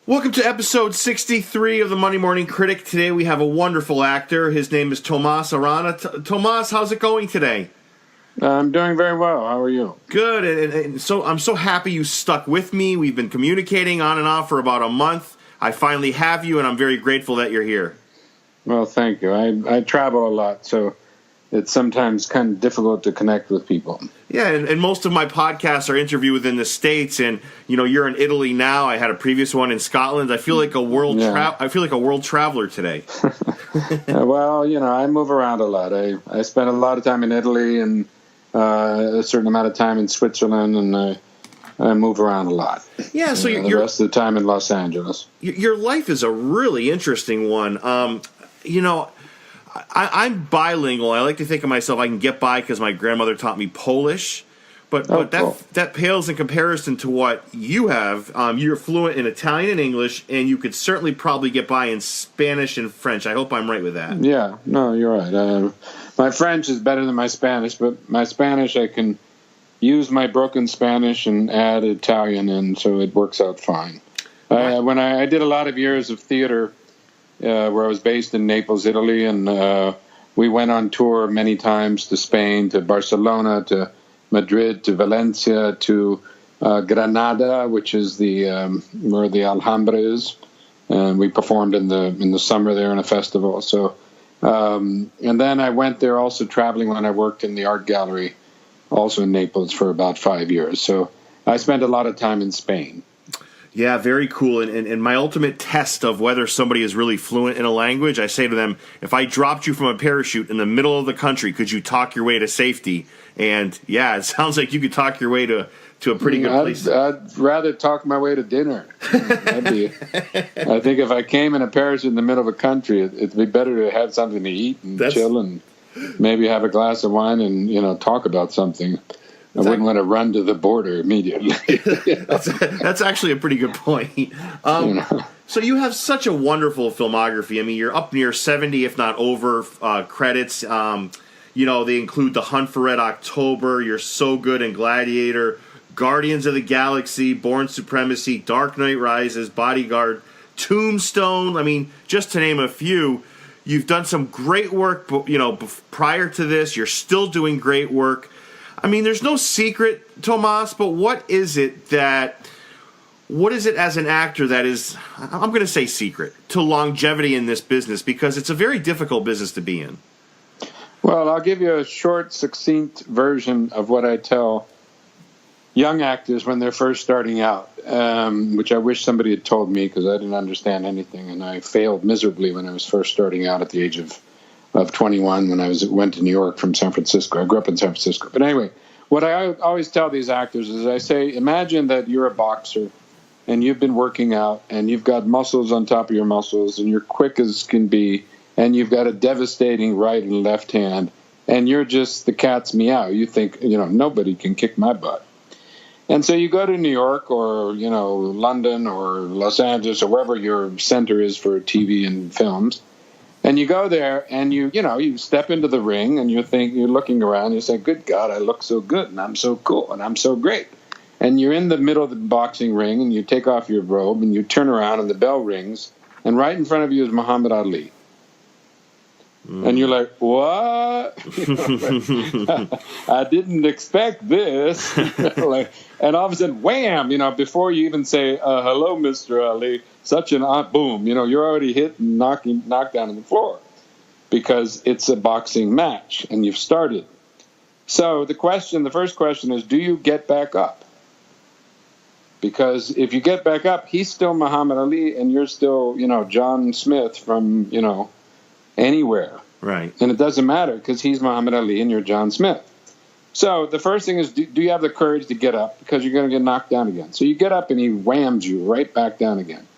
Welcome to episode 63 of the Monday Morning Critic. Today we have a wonderful actor. His name is Tomas Arana. Tomas, how's it going today? I'm doing very well. How are you? Good. And so I'm so happy you stuck with me. We've been communicating on and off for about a month. I finally have you, and I'm very grateful that you're here. Well, thank you. I travel a lot, so it's sometimes kind of difficult to connect with people. Yeah, and most of my podcasts are interviewed within the States, and you're in Italy now. I had a previous one in Scotland. I feel like a world traveler today. Well, I move around a lot. I spend a lot of time in Italy and a certain amount of time in Switzerland, and I move around a lot. Yeah, so the rest of the time in Los Angeles. Your life is a really interesting one. I'm bilingual. I like to think of myself I can get by because my grandmother taught me Polish, but cool. that pales in comparison to what you have. You're fluent in Italian and English, and you could certainly probably get by in Spanish and French. I hope I'm right with that. Yeah, no, you're right. My French is better than my Spanish, but my Spanish, I can use my broken Spanish and add Italian in, so it works out fine. When I did a lot of years of theater, where I was based in Naples, Italy, and we went on tour many times to Spain, to Barcelona, to Madrid, to Valencia, to Granada, which is where the Alhambra is, and we performed in the summer there in a festival. So, and then I went there also traveling when I worked in the art gallery, also in Naples for about 5 years. So I spent a lot of time in Spain. Yeah, very cool. And my ultimate test of whether somebody is really fluent in a language, I say to them, if I dropped you from a parachute in the middle of the country, could you talk your way to safety? And yeah, it sounds like you could talk your way to a pretty good place. I'd rather talk my way to dinner. I think if I came in a parachute in the middle of a country, it'd be better to have something to eat and chill and maybe have a glass of wine and talk about something. I wouldn't want to run to the border immediately. That's actually a pretty good point. So you have such a wonderful filmography. I mean, you're up near 70, if not over, credits. They include The Hunt for Red October, You're So Good in Gladiator, Guardians of the Galaxy, Bourne Supremacy, Dark Knight Rises, Bodyguard, Tombstone. I mean, just to name a few. You've done some great work, prior to this. You're still doing great work. I mean, there's no secret, Tomas, but what is it as an actor that is, I'm going to say secret, to longevity in this business? Because it's a very difficult business to be in. Well, I'll give you a short, succinct version of what I tell young actors when they're first starting out, which I wish somebody had told me because I didn't understand anything, and I failed miserably when I was first starting out at the age of 21 when I went to New York from San Francisco. I grew up in San Francisco. But anyway, what I always tell these actors is I say, imagine that you're a boxer and you've been working out and you've got muscles on top of your muscles and you're quick as can be and you've got a devastating right and left hand and you're just the cat's meow. You think, nobody can kick my butt. And so you go to New York or, London or Los Angeles or wherever your center is for TV and films. And you go there and you step into the ring and you're looking around, you say, good God, I look so good and I'm so cool and I'm so great. And you're in the middle of the boxing ring and you take off your robe and you turn around and the bell rings and right in front of you is Muhammad Ali. And you're like, what? I didn't expect this. And all of a sudden, wham, before you even say, hello, Mr. Ali, such an boom, you're already hit and knocked down on the floor because it's a boxing match and you've started. So the first question is, do you get back up? Because if you get back up, he's still Muhammad Ali and you're still, John Smith from, anywhere. Right. And it doesn't matter because he's Muhammad Ali and you're John Smith. So the first thing is, do you have the courage to get up? Because you're going to get knocked down again. So you get up and he whams you right back down again.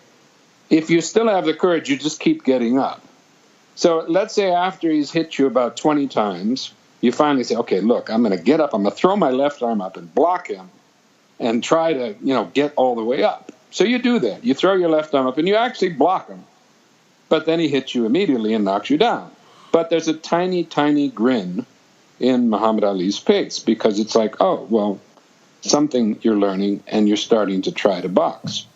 If you still have the courage, you just keep getting up. So let's say after he's hit you about 20 times, you finally say, okay, look, I'm going to get up. I'm going to throw my left arm up and block him and try to, get all the way up. So you do that. You throw your left arm up and you actually block him. But then he hits you immediately and knocks you down. But there's a tiny, tiny grin in Muhammad Ali's face because it's like, oh, well, something you're learning and you're starting to try to box.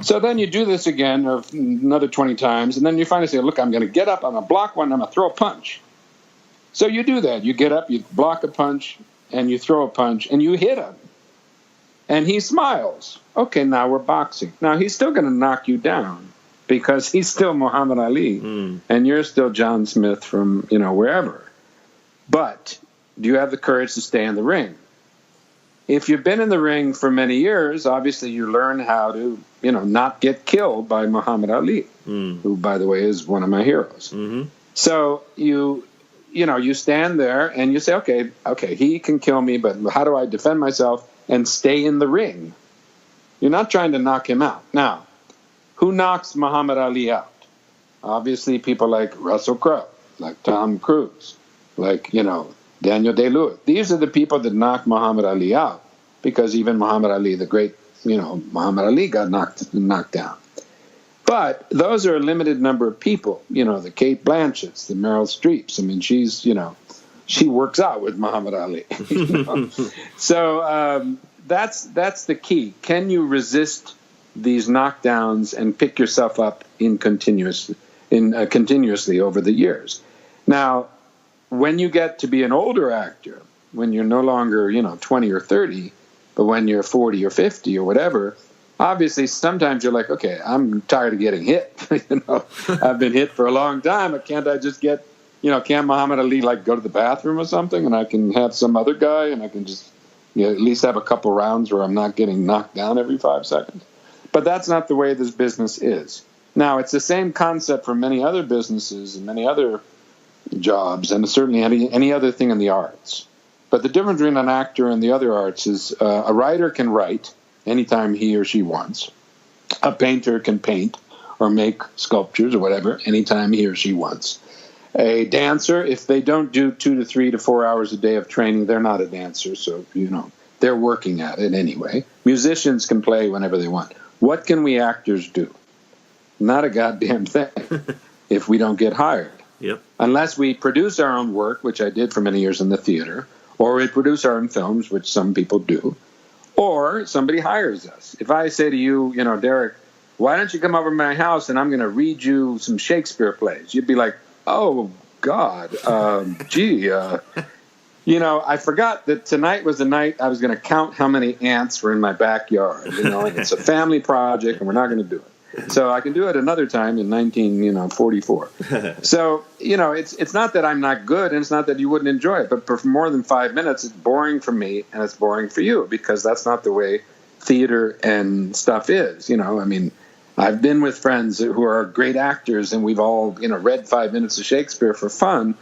So then you do this again another 20 times, and then you finally say, look, I'm going to get up, I'm going to block one, I'm going to throw a punch. So you do that. You get up, you block a punch, and you throw a punch, and you hit him. And he smiles. Okay, now we're boxing. Now, he's still going to knock you down because he's still Muhammad Ali, and you're still John Smith from, wherever. But do you have the courage to stay in the ring? If you've been in the ring for many years, obviously you learn how to, not get killed by Muhammad Ali, who, by the way, is one of my heroes. Mm-hmm. So you stand there and you say, okay, he can kill me, but how do I defend myself and stay in the ring? You're not trying to knock him out. Now, who knocks Muhammad Ali out? Obviously people like Russell Crowe, like Tom Cruise, like, Daniel Day-Lewis. These are the people that knocked Muhammad Ali out because even Muhammad Ali, the great, Muhammad Ali got knocked down. But those are a limited number of people, the Kate Blanchetts, the Meryl Streeps. I mean, she's, she works out with Muhammad Ali. So that's the key. Can you resist these knockdowns and pick yourself up continuously over the years? Now, when you get to be an older actor, when you're no longer, 20 or 30, but when you're 40 or 50 or whatever, obviously sometimes you're like, okay, I'm tired of getting hit. I've been hit for a long time, but can't I just get, can't Muhammad Ali go to the bathroom or something and I can have some other guy and I can just at least have a couple rounds where I'm not getting knocked down every 5 seconds? But that's not the way this business is. Now, it's the same concept for many other businesses and many other jobs, and certainly any other thing in the arts. But the difference between an actor and the other arts is a writer can write anytime he or she wants. A painter can paint or make sculptures or whatever anytime he or she wants. A dancer, if they don't do 2 to 3 to 4 hours a day of training, they're not a dancer, so, they're working at it anyway. Musicians can play whenever they want. What can we actors do? Not a goddamn thing if we don't get hired. Yep. Unless we produce our own work, which I did for many years in the theater, or we produce our own films, which some people do, or somebody hires us. If I say to you, Derek, why don't you come over to my house and I'm going to read you some Shakespeare plays? You'd be like, oh, God, I forgot that tonight was the night I was going to count how many ants were in my backyard. And it's a family project and we're not going to do it. So I can do it another time in 1944. So, it's not that I'm not good and it's not that you wouldn't enjoy it, but for more than 5 minutes, it's boring for me and it's boring for you because that's not the way theater and stuff is. I've been with friends who are great actors and we've all, read 5 minutes of Shakespeare for fun,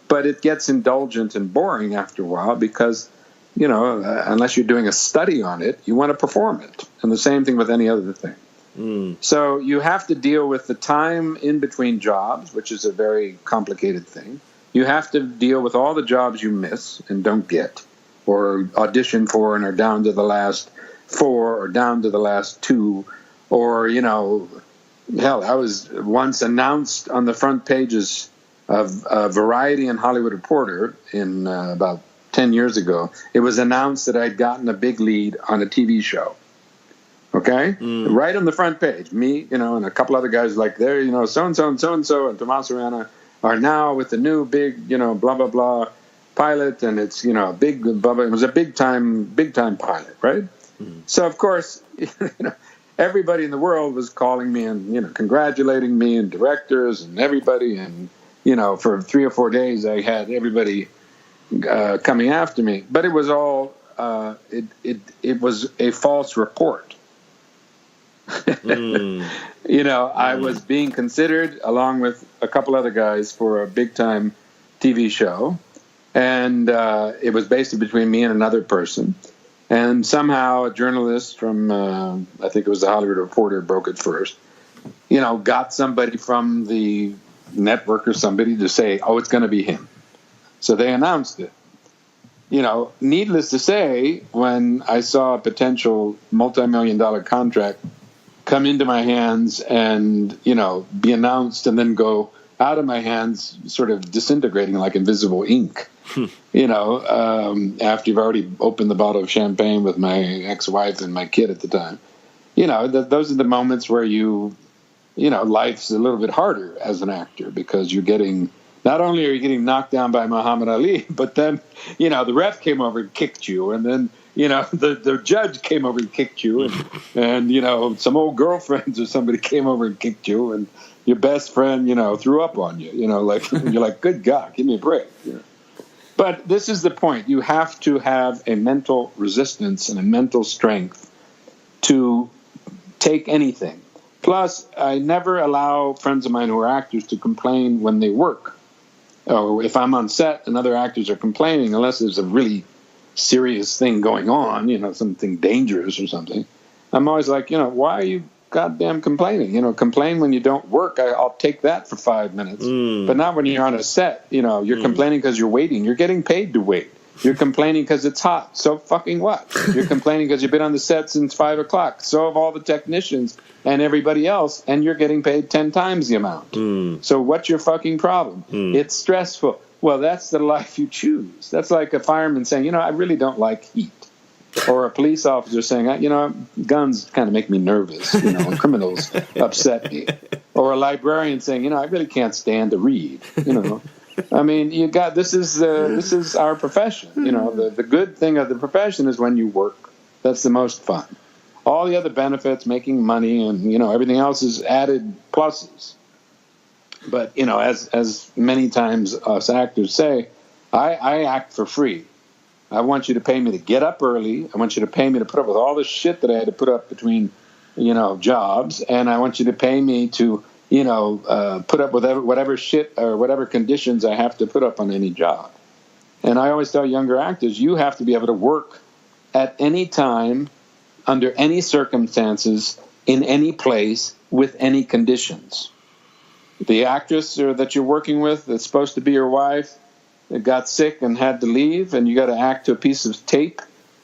but it gets indulgent and boring after a while because, unless you're doing a study on it, you want to perform it. And the same thing with any other thing. So you have to deal with the time in between jobs, which is a very complicated thing. You have to deal with all the jobs you miss and don't get, or audition for and are down to the last 4 or down to the last 2, or, hell, I was once announced on the front pages of Variety and Hollywood Reporter in about 10 years ago. It was announced that I'd gotten a big lead on a TV show. Okay? Right on the front page. Me, and a couple other guys like there, so-and-so and so-and-so and Tomas Arana are now with the new big, blah, blah, blah pilot. And it's, big, blah, blah. It was a big time pilot, right? So, of course, everybody in the world was calling me and, congratulating me and directors and everybody. And, for 3 or 4 days, I had everybody coming after me. But it was all, it was a false report. I was being considered along with a couple other guys for a big time TV show, and it was basically between me and another person, and somehow a journalist from I think it was the Hollywood Reporter broke it first, got somebody from the network or somebody to say, oh, it's going to be him. So they announced it. Needless to say, when I saw a potential multi-million-dollar contract come into my hands and, be announced and then go out of my hands, sort of disintegrating like invisible ink, after you've already opened the bottle of champagne with my ex-wife and my kid at the time, those are the moments where life's a little bit harder as an actor, because not only are you getting knocked down by Muhammad Ali, but then, the ref came over and kicked you, and then, the judge came over and kicked you, and some old girlfriends or somebody came over and kicked you, and your best friend, threw up on you, you're like, good God, give me a break. But this is the point. You have to have a mental resistance and a mental strength to take anything. Plus, I never allow friends of mine who are actors to complain when they work. Or if I'm on set and other actors are complaining, unless there's a really serious thing going on, something dangerous or something, I'm always like, why are you goddamn complaining? Complain when you don't work. I'll take that for 5 minutes. But not when you're on a set. You're complaining because you're waiting. You're getting paid to wait. You're complaining because it's hot. So fucking what? You're complaining because you've been on the set since 5 o'clock. So have all the technicians and everybody else, and you're getting paid 10 times the amount. So what's your fucking problem? It's stressful. Well, that's the life you choose. That's like a fireman saying, I really don't like heat. Or a police officer saying, guns kind of make me nervous, and criminals upset me. Or a librarian saying, I really can't stand to read, I mean, this is our profession. The good thing of the profession is when you work. That's the most fun. All the other benefits, making money, and everything else is added pluses. But as many times us actors say, I act for free. I want you to pay me to get up early. I want you to pay me to put up with all the shit that I had to put up between, jobs, and I want you to pay me to put up with whatever shit or whatever conditions I have to put up on any job. And I always tell younger actors, you have to be able to work at any time, under any circumstances, in any place, with any conditions. The actress that you're working with that's supposed to be your wife that got sick and had to leave, and you got to act to a piece of tape,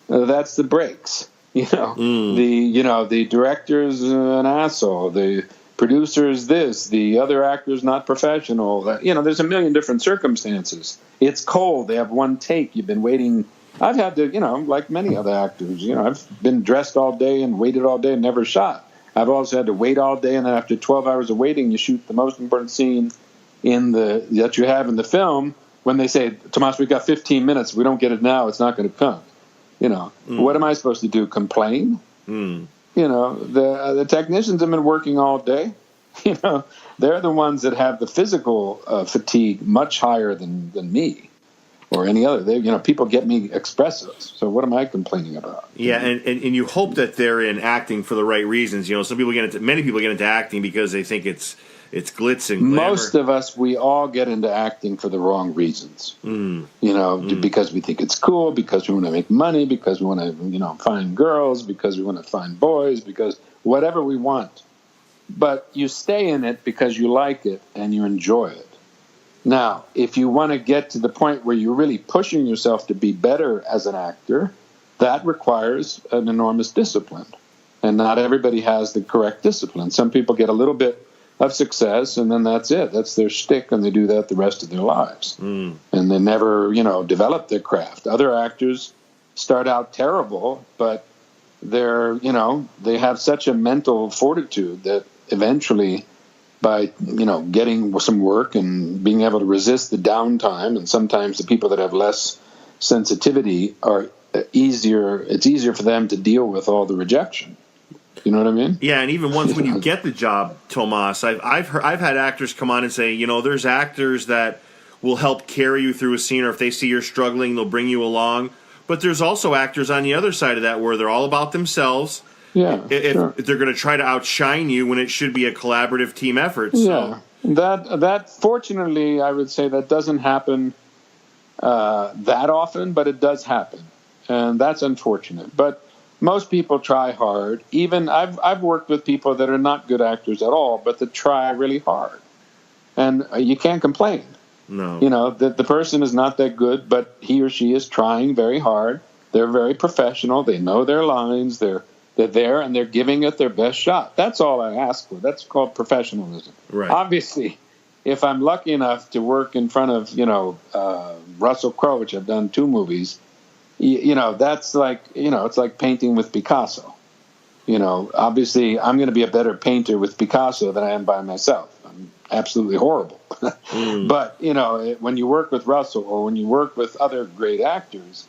that's the breaks. The director's an asshole. The producer is this. The other actor's not professional. There's a million different circumstances. It's cold. They have one take. You've been waiting. I've had to, like many other actors, I've been dressed all day and waited all day and never shot. I've also had to wait all day, and then after 12 hours of waiting, you shoot the most important scene that you have in the film. When they say, Tomas, we've got 15 minutes. We don't get it now. It's not going to come. What am I supposed to do? Complain? The technicians have been working all day. They're the ones that have the physical fatigue much higher than me or any other. People get me espressos. So what am I complaining about? Yeah, and you hope that they're in acting for the right reasons. Many people get into acting because they think it's glitz and glamour. Most of us, we all get into acting for the wrong reasons. Because we think it's cool, because we want to make money, because we want to, find girls, because we want to find boys, because whatever we want. But you stay in it because you like it and you enjoy it. Now, if you want to get to the point where you're really pushing yourself to be better as an actor, that requires an enormous discipline. And not everybody has the correct discipline. Some people get a little bit of success, and then that's it. That's their shtick, and they do that the rest of their lives. And they never, develop their craft. Other actors start out terrible, but they have such a mental fortitude that eventually, by, getting some work and being able to resist the downtime, and sometimes the people that have less sensitivity are easier. It's easier for them to deal with all the rejection. You know what I mean? Yeah, and even once when you get the job, Tomas, I've had actors come on and say, there's actors that will help carry you through a scene, or if they see you're struggling, they'll bring you along. But there's also actors on the other side of that where they're all about themselves. Yeah, if they're going to try to outshine you when it should be a collaborative team effort. So. Yeah, that fortunately, I would say that doesn't happen that often, but it does happen, and that's unfortunate. But most people try hard. Even I've worked with people that are not good actors at all, but that try really hard. and you can't complain. No. You know, the person is not that good, but he or she is trying very hard. They're very professional. They know their lines. They're there, and they're giving it their best shot. That's all I ask for. That's called professionalism. Right. Obviously, if I'm lucky enough to work in front of, Russell Crowe, which I've done 2 movies, that's like, it's like painting with Picasso. Obviously, I'm going to be a better painter with Picasso than I am by myself. I'm absolutely horrible. But, when you work with Russell or when you work with other great actors,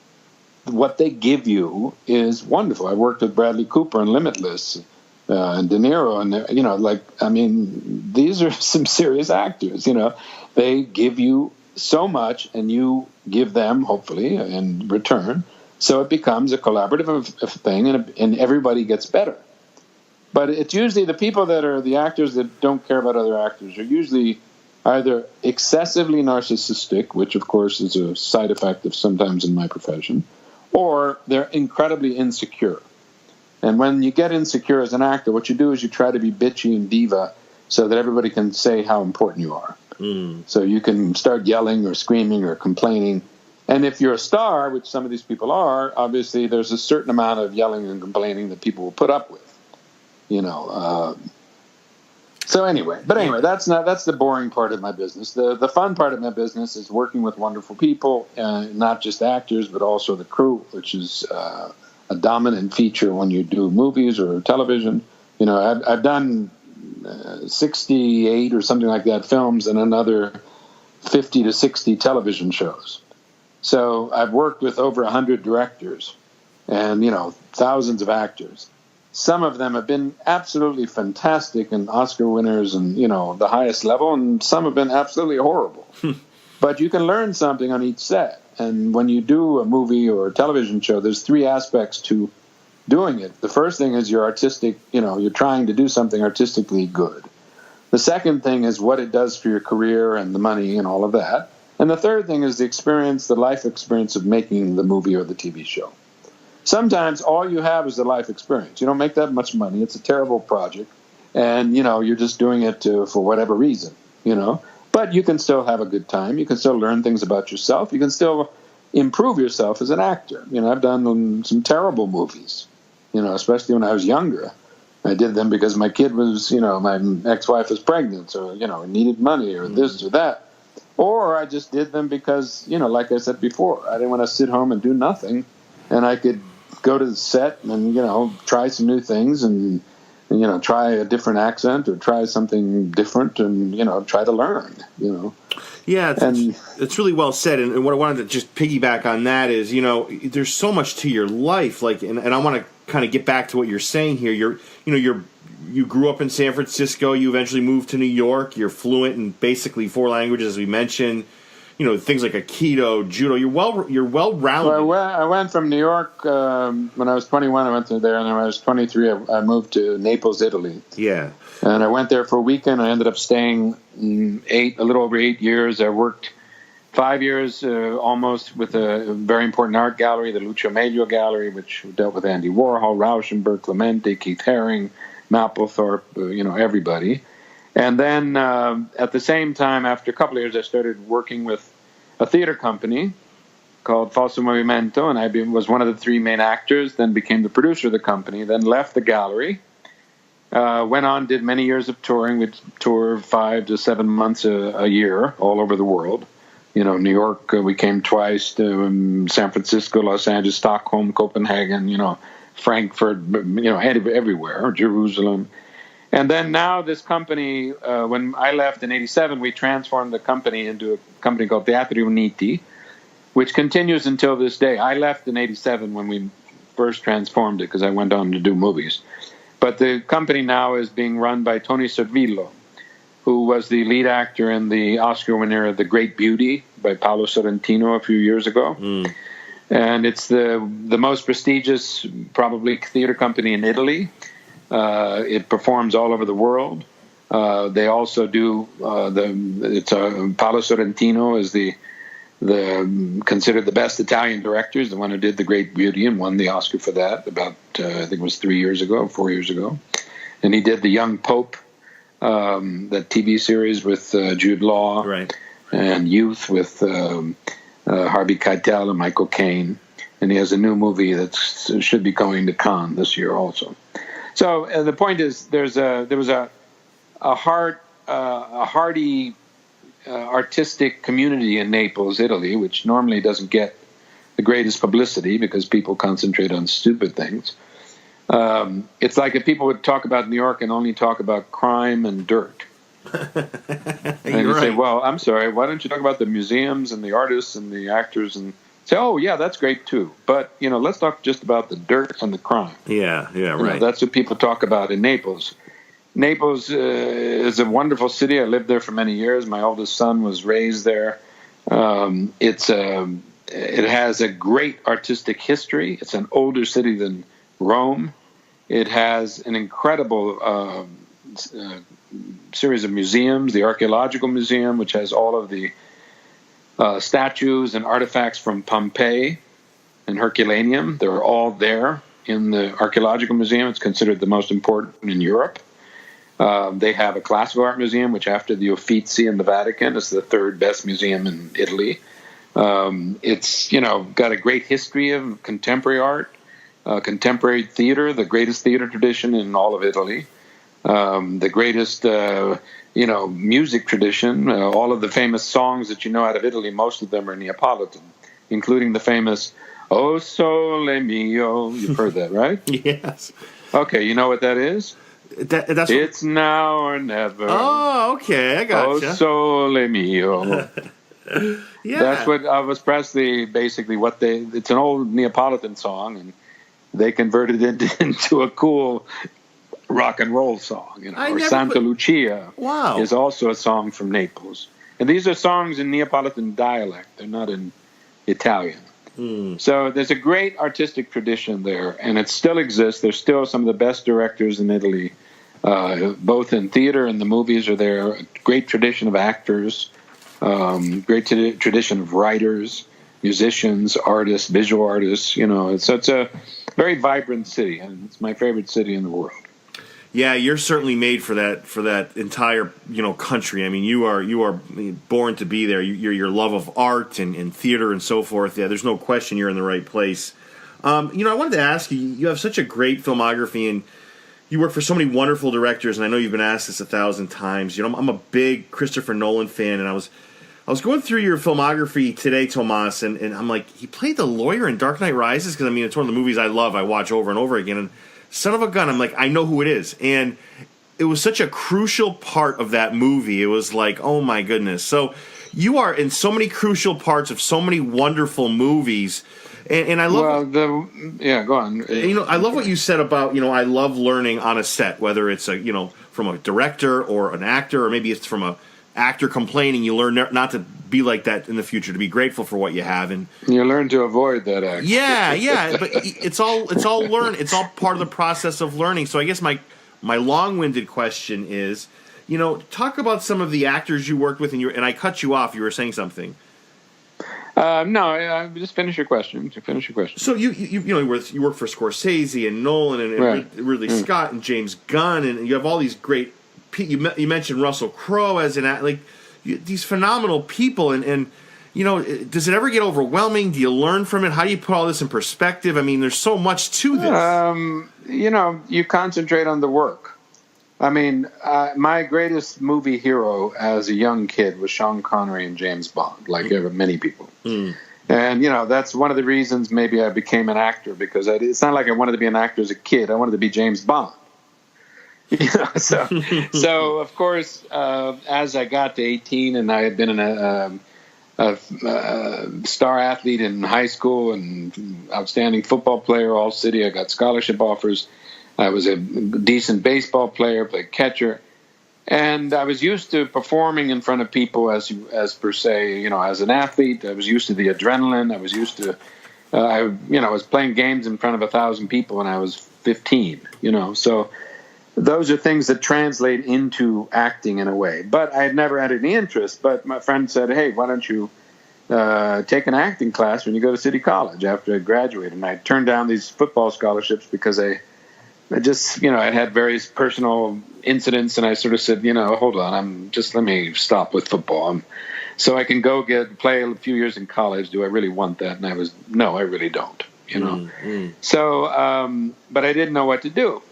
what they give you is wonderful. I worked with Bradley Cooper in Limitless and De Niro, and these are some serious actors. They give you so much, and you give them, hopefully, in return. So it becomes a collaborative thing, and everybody gets better. But it's usually the people that are the actors that don't care about other actors are usually either excessively narcissistic, which, of course, is a side effect of sometimes in my profession, or they're incredibly insecure. And when you get insecure as an actor, what you do is you try to be bitchy and diva so that everybody can say how important you are. So you can start yelling or screaming or complaining. And if you're a star, which some of these people are, obviously there's a certain amount of yelling and complaining that people will put up with. So anyway, that's the boring part of my business. The fun part of my business is working with wonderful people, not just actors, but also the crew, which is a dominant feature when you do movies or television. I've done 68 or something like that films and another 50 to 60 television shows. So I've worked with over 100 directors and, thousands of actors. Some of them have been absolutely fantastic and Oscar winners and, the highest level, and some have been absolutely horrible. But you can learn something on each set. And when you do a movie or a television show, there's 3 aspects to doing it. The first thing is your artistic, you're trying to do something artistically good. The second thing is what it does for your career and the money and all of that. And the third thing is the life experience of making the movie or the TV show. Sometimes all you have is the life experience. You don't make that much money. It's a terrible project. And, you're just doing it for whatever reason, But you can still have a good time. You can still learn things about yourself. You can still improve yourself as an actor. I've done some terrible movies, especially when I was younger. I did them because my kid was, my ex-wife was pregnant, or, needed money or this or that. Or I just did them because, like I said before, I didn't want to sit home and do nothing. And I could go to the set and, try some new things and try a different accent or try something different and, try to learn, Yeah, it's really well said. And what I wanted to just piggyback on that is, there's so much to your life. And I want to kind of get back to what you're saying here. You grew up in San Francisco. You eventually moved to New York. You're fluent in basically 4 languages, as we mentioned. Things like Aikido, Judo. You're well-rounded. Well, I went from New York when I was 21. I went to there, and then when I was 23, I moved to Naples, Italy. Yeah. And I went there for a weekend. I ended up staying a little over 8 years. I worked 5 years almost with a very important art gallery, the Lucio Amelio Gallery, which dealt with Andy Warhol, Rauschenberg, Clemente, Keith Haring, Mapplethorpe, everybody. And then at the same time, after a couple of years, I started working with a theater company called Falso Movimento, and I was one of the 3 main actors, then became the producer of the company, then left the gallery, went on, did many years of touring. We'd tour 5 to 7 months a year all over the world. New York, we came twice to San Francisco, Los Angeles, Stockholm, Copenhagen, Frankfurt, everywhere, Jerusalem. And then now this company, when I left in 87, we transformed the company into a company called Teatri Uniti, which continues until this day. I left in 87 when we first transformed it because I went on to do movies. But the company now is being run by Tony Servillo, who was the lead actor in the Oscar winner The Great Beauty by Paolo Sorrentino a few years ago. And it's the most prestigious, probably, theater company in Italy. It performs all over the world. They also do Paolo Sorrentino is considered the best Italian director. He's the one who did The Great Beauty and won the Oscar for that about I think it was 4 years ago. And he did The Young Pope that TV series with Jude Law, Right. and Youth with Harvey Keitel and Michael Caine. And he has a new movie that should be going to Cannes this year also. So the point is, there was a hearty artistic community in Naples, Italy, which normally doesn't get the greatest publicity because people concentrate on stupid things. It's like if people would talk about New York and only talk about crime and dirt. And you say, well, I'm sorry, why don't you talk about the museums and the artists and the actors, and say, oh, yeah, that's great too. But, let's talk just about the dirt and the crime. Yeah, right. That's what people talk about in Naples. Naples is a wonderful city. I lived there for many years. My oldest son was raised there. It has a great artistic history. It's an older city than Rome. It has an incredible series of museums, the Archaeological Museum, which has all of the statues and artifacts from Pompeii and Herculaneum. They're all there in the Archaeological Museum. It's considered the most important in Europe. They have a classical art museum, which after the Uffizi and the Vatican is the third best museum in Italy. It's, got a great history of contemporary art, contemporary theater, the greatest theater tradition in all of Italy, the greatest, music tradition. All of the famous songs that you know out of Italy, most of them are Neapolitan, including the famous O Sole Mio. You've heard that, right? Yes. Okay, you know what that is? That's it's now or never. Oh, okay, I gotcha. O Sole Mio. Yeah. That's what Elvis Presley, basically, it's an old Neapolitan song, and they converted it into a cool rock and roll song. Or Santa Lucia is also a song from Naples. And these are songs in Neapolitan dialect. They're not in Italian. So there's a great artistic tradition there, and it still exists. There's still some of the best directors in Italy, both in theater and the movies are there. A great tradition of actors, great tradition of writers, musicians, artists, visual artists. It's a very vibrant city, and it's my favorite city in the world. Yeah, you're certainly made for that entire country. I mean, you are born to be there. Your love of art and theater and so forth. Yeah, there's no question you're in the right place. I wanted to ask you. You have such a great filmography, and you work for so many wonderful directors. And I know you've been asked this 1,000 times. I'm a big Christopher Nolan fan, and I was going through your filmography today, Tomas, and I'm like, he played the lawyer in Dark Knight Rises, because it's one of the movies I love. I watch over and over again, and son of a gun, I'm like, I know who it is. And it was such a crucial part of that movie. It was like, oh my goodness. So you are in so many crucial parts of so many wonderful movies. And I love... go on. I love what you said about, I love learning on a set, whether it's from a director or an actor, or maybe it's from a actor complaining. You learn not to be like that in the future, to be grateful for what you have, and you learn to avoid that act. Yeah, but it's all learn. It's all part of the process of learning. So I guess my long-winded question is, talk about some of the actors you worked with, and I cut you off. You were saying something. No, just finish your question. So you work for Scorsese and Nolan and Ridley Scott and James Gunn, and you have all these great. You mentioned Russell Crowe as these phenomenal people, and does it ever get overwhelming? Do you learn from it? How do you put all this in perspective? I mean, there's so much to this. You concentrate on the work. I mean, my greatest movie hero as a young kid was Sean Connery and James Bond, like many people. And that's one of the reasons maybe I became an actor, because it's not like I wanted to be an actor as a kid. I wanted to be James Bond. So of course, as I got to 18 and I had been a star athlete in high school and outstanding football player, all city, I got scholarship offers. I was a decent baseball player, played catcher, and I was used to performing in front of people as per se, as an athlete. I was used to the adrenaline. I was used to, I was playing games in front of 1,000 people when I was 15. So. Those are things that translate into acting in a way. But I had never had any interest. But my friend said, hey, why don't you take an acting class when you go to City College after I graduated? And I turned down these football scholarships because I I had various personal incidents, and I sort of said, hold on, let me stop with football. So I can go play a few years in college. Do I really want that? And no, I really don't, So, but I didn't know what to do.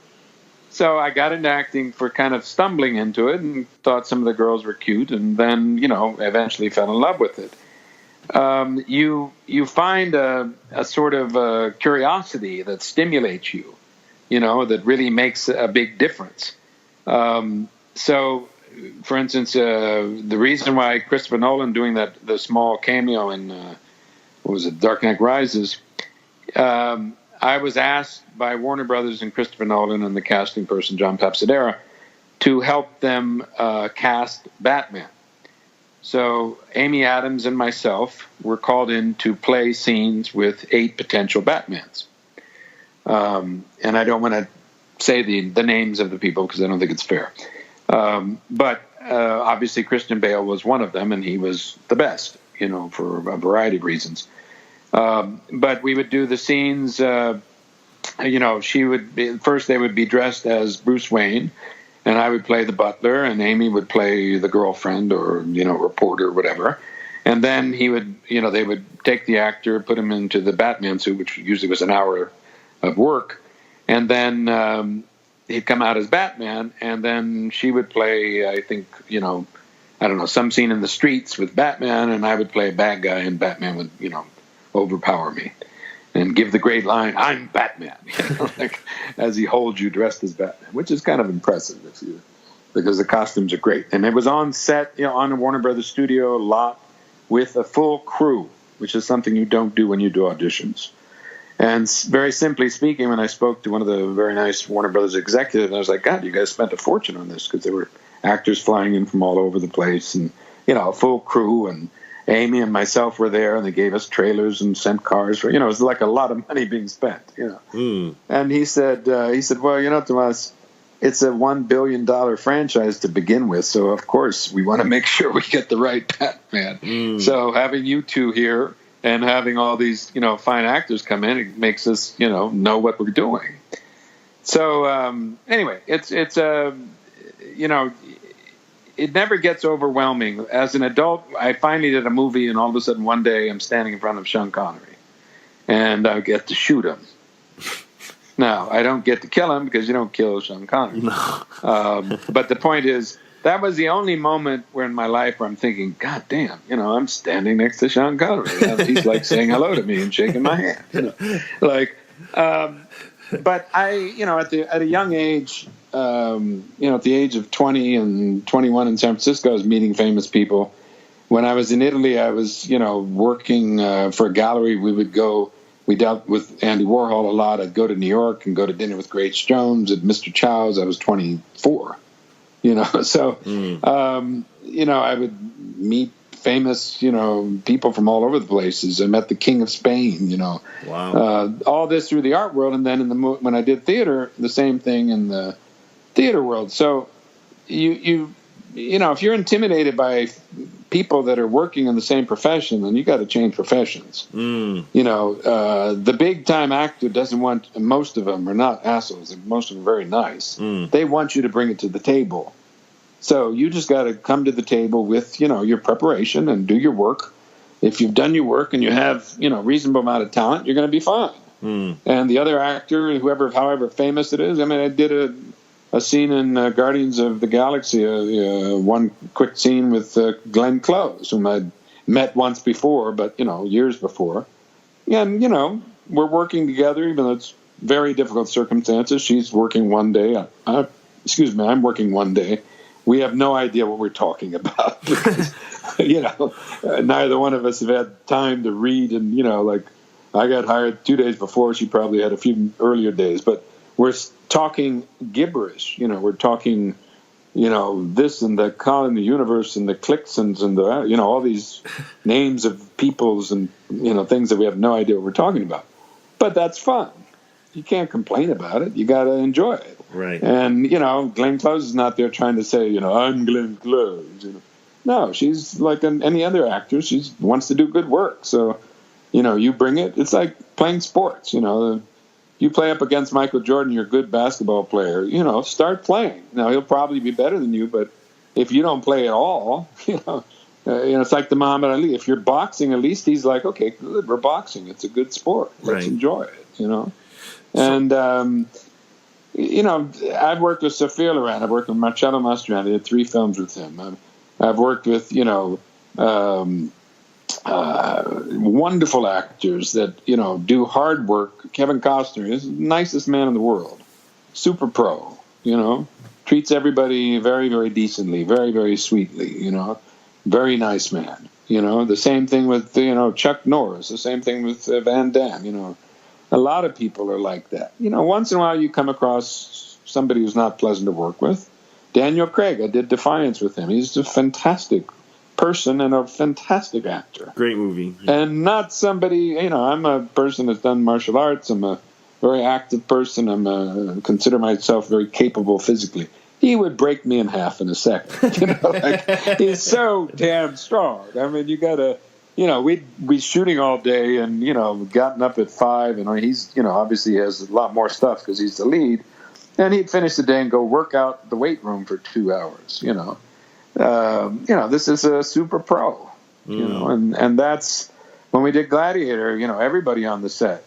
So I got into acting for kind of stumbling into it and thought some of the girls were cute, and then, eventually fell in love with it. You find a sort of curiosity that stimulates you, that really makes a big difference. So, for instance, the reason why Christopher Nolan doing the small cameo in Dark Knight Rises, I was asked by Warner Brothers and Christopher Nolan and the casting person John Papsadera to help them cast Batman. So Amy Adams and myself were called in to play scenes with 8 potential Batmans. And I don't want to say the names of the people because I don't think it's fair. But obviously Christian Bale was one of them, and he was the best, for a variety of reasons. But we would do the scenes, she would be, first they would be dressed as Bruce Wayne, and I would play the butler, and Amy would play the girlfriend or, reporter or whatever. And then they would take the actor, put him into the Batman suit, which usually was an hour of work. And then he'd come out as Batman, and then she would play, I think, some scene in the streets with Batman, and I would play a bad guy, and Batman would, overpower me and give the great line, "I'm Batman," as he holds you dressed as Batman, which is kind of impressive because the costumes are great. And it was on set, on the Warner Brothers studio lot with a full crew, which is something you don't do when you do auditions. And very simply speaking, when I spoke to one of the very nice Warner Brothers executives, I was like, God, you guys spent a fortune on this, because there were actors flying in from all over the place, and, a full crew, and Amy and myself were there, and they gave us trailers and sent cars for, it was like a lot of money being spent, And he said, well, Tomas, it's a $1 billion franchise to begin with, so of course we want to make sure we get the right Batman. So having you two here and having all these, fine actors come in, it makes us, know what we're doing. So anyway, it's it never gets overwhelming. As an adult, I finally did a movie, and all of a sudden one day I'm standing in front of Sean Connery, and I get to shoot him. Now, I don't get to kill him, because you don't kill Sean Connery. No. But the point is, that was the only moment in my life where I'm thinking, God damn, I'm standing next to Sean Connery. He's like saying hello to me and shaking my hand. But I, at a young age, at the age of 20 and 21 in San Francisco, I was meeting famous people. When I was in Italy, I was, working for a gallery. We dealt with Andy Warhol a lot. I'd go to New York and go to dinner with Grace Jones at Mr. Chow's. I was 24, so, I would meet famous, people from all over the places. I met the King of Spain, Wow. All this through the art world. And then when I did theater, the same thing in the theater world. So if you're intimidated by people that are working in the same profession, then you got to change professions. The big time actor doesn't want, most of them are not assholes. Most of them are very nice. They want you to bring it to the table. So you just got to come to the table with, your preparation and do your work. If you've done your work and you have, reasonable amount of talent, you're going to be fine. And the other actor, however famous it is, I did a scene in Guardians of the Galaxy, one quick scene with Glenn Close, whom I'd met once before, but, years before. And, we're working together, even though it's very difficult circumstances. She's working one day. I'm working one day. We have no idea what we're talking about because, neither one of us have had time to read. And, I got hired 2 days before. She probably had a few earlier days. But we're talking gibberish. We're talking, this and the con in the universe and the Clixons and the, all these names of peoples and, things that we have no idea what we're talking about. But that's fun. You can't complain about it. You got to enjoy it. Right. And, Glenn Close is not there trying to say, I'm Glenn Close. No, she's like any other actor. She wants to do good work. So, you bring it. It's like playing sports, You you play up against Michael Jordan, you're a good basketball player, start playing. Now, he'll probably be better than you, but if you don't play at all, it's like the Muhammad Ali. If you're boxing, at least he's like, okay, good, we're boxing. It's a good sport. Let's enjoy it, And, I've worked with Sophia Loren. I've worked with Marcello Mastroianni. I did 3 films with him. I've worked with, wonderful actors that, do hard work. Kevin Costner is the nicest man in the world. Super pro, treats everybody very, very decently, very, very sweetly, very nice man. The same thing with, Chuck Norris, the same thing with Van Damme, A lot of people are like that. Once in a while you come across somebody who's not pleasant to work with. Daniel Craig, I did Defiance with him. He's a fantastic person and a fantastic actor. Great movie. And not somebody, I'm a person that's done martial arts. I'm a very active person. Consider myself very capable physically. He would break me in half in a second. He's so damn strong. I mean, you got to, we'd be shooting all day and, gotten up at 5. And he's, obviously has a lot more stuff because he's the lead. And he'd finish the day and go work out the weight room for 2 hours, this is a super pro, and that's when we did Gladiator, everybody on the set,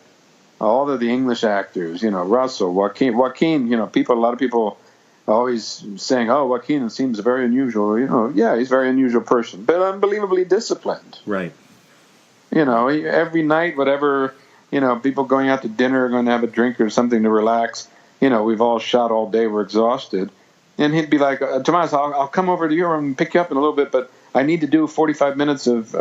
all of the English actors, Russell, Joaquin, a lot of people always saying, oh, Joaquin seems very unusual, yeah, he's a very unusual person, but unbelievably disciplined. Right. Every night, whatever, people going out to dinner, going to have a drink or something to relax, we've all shot all day, we're exhausted. And he'd be like, Tomas, I'll come over to your room and pick you up in a little bit, but I need to do 45 minutes of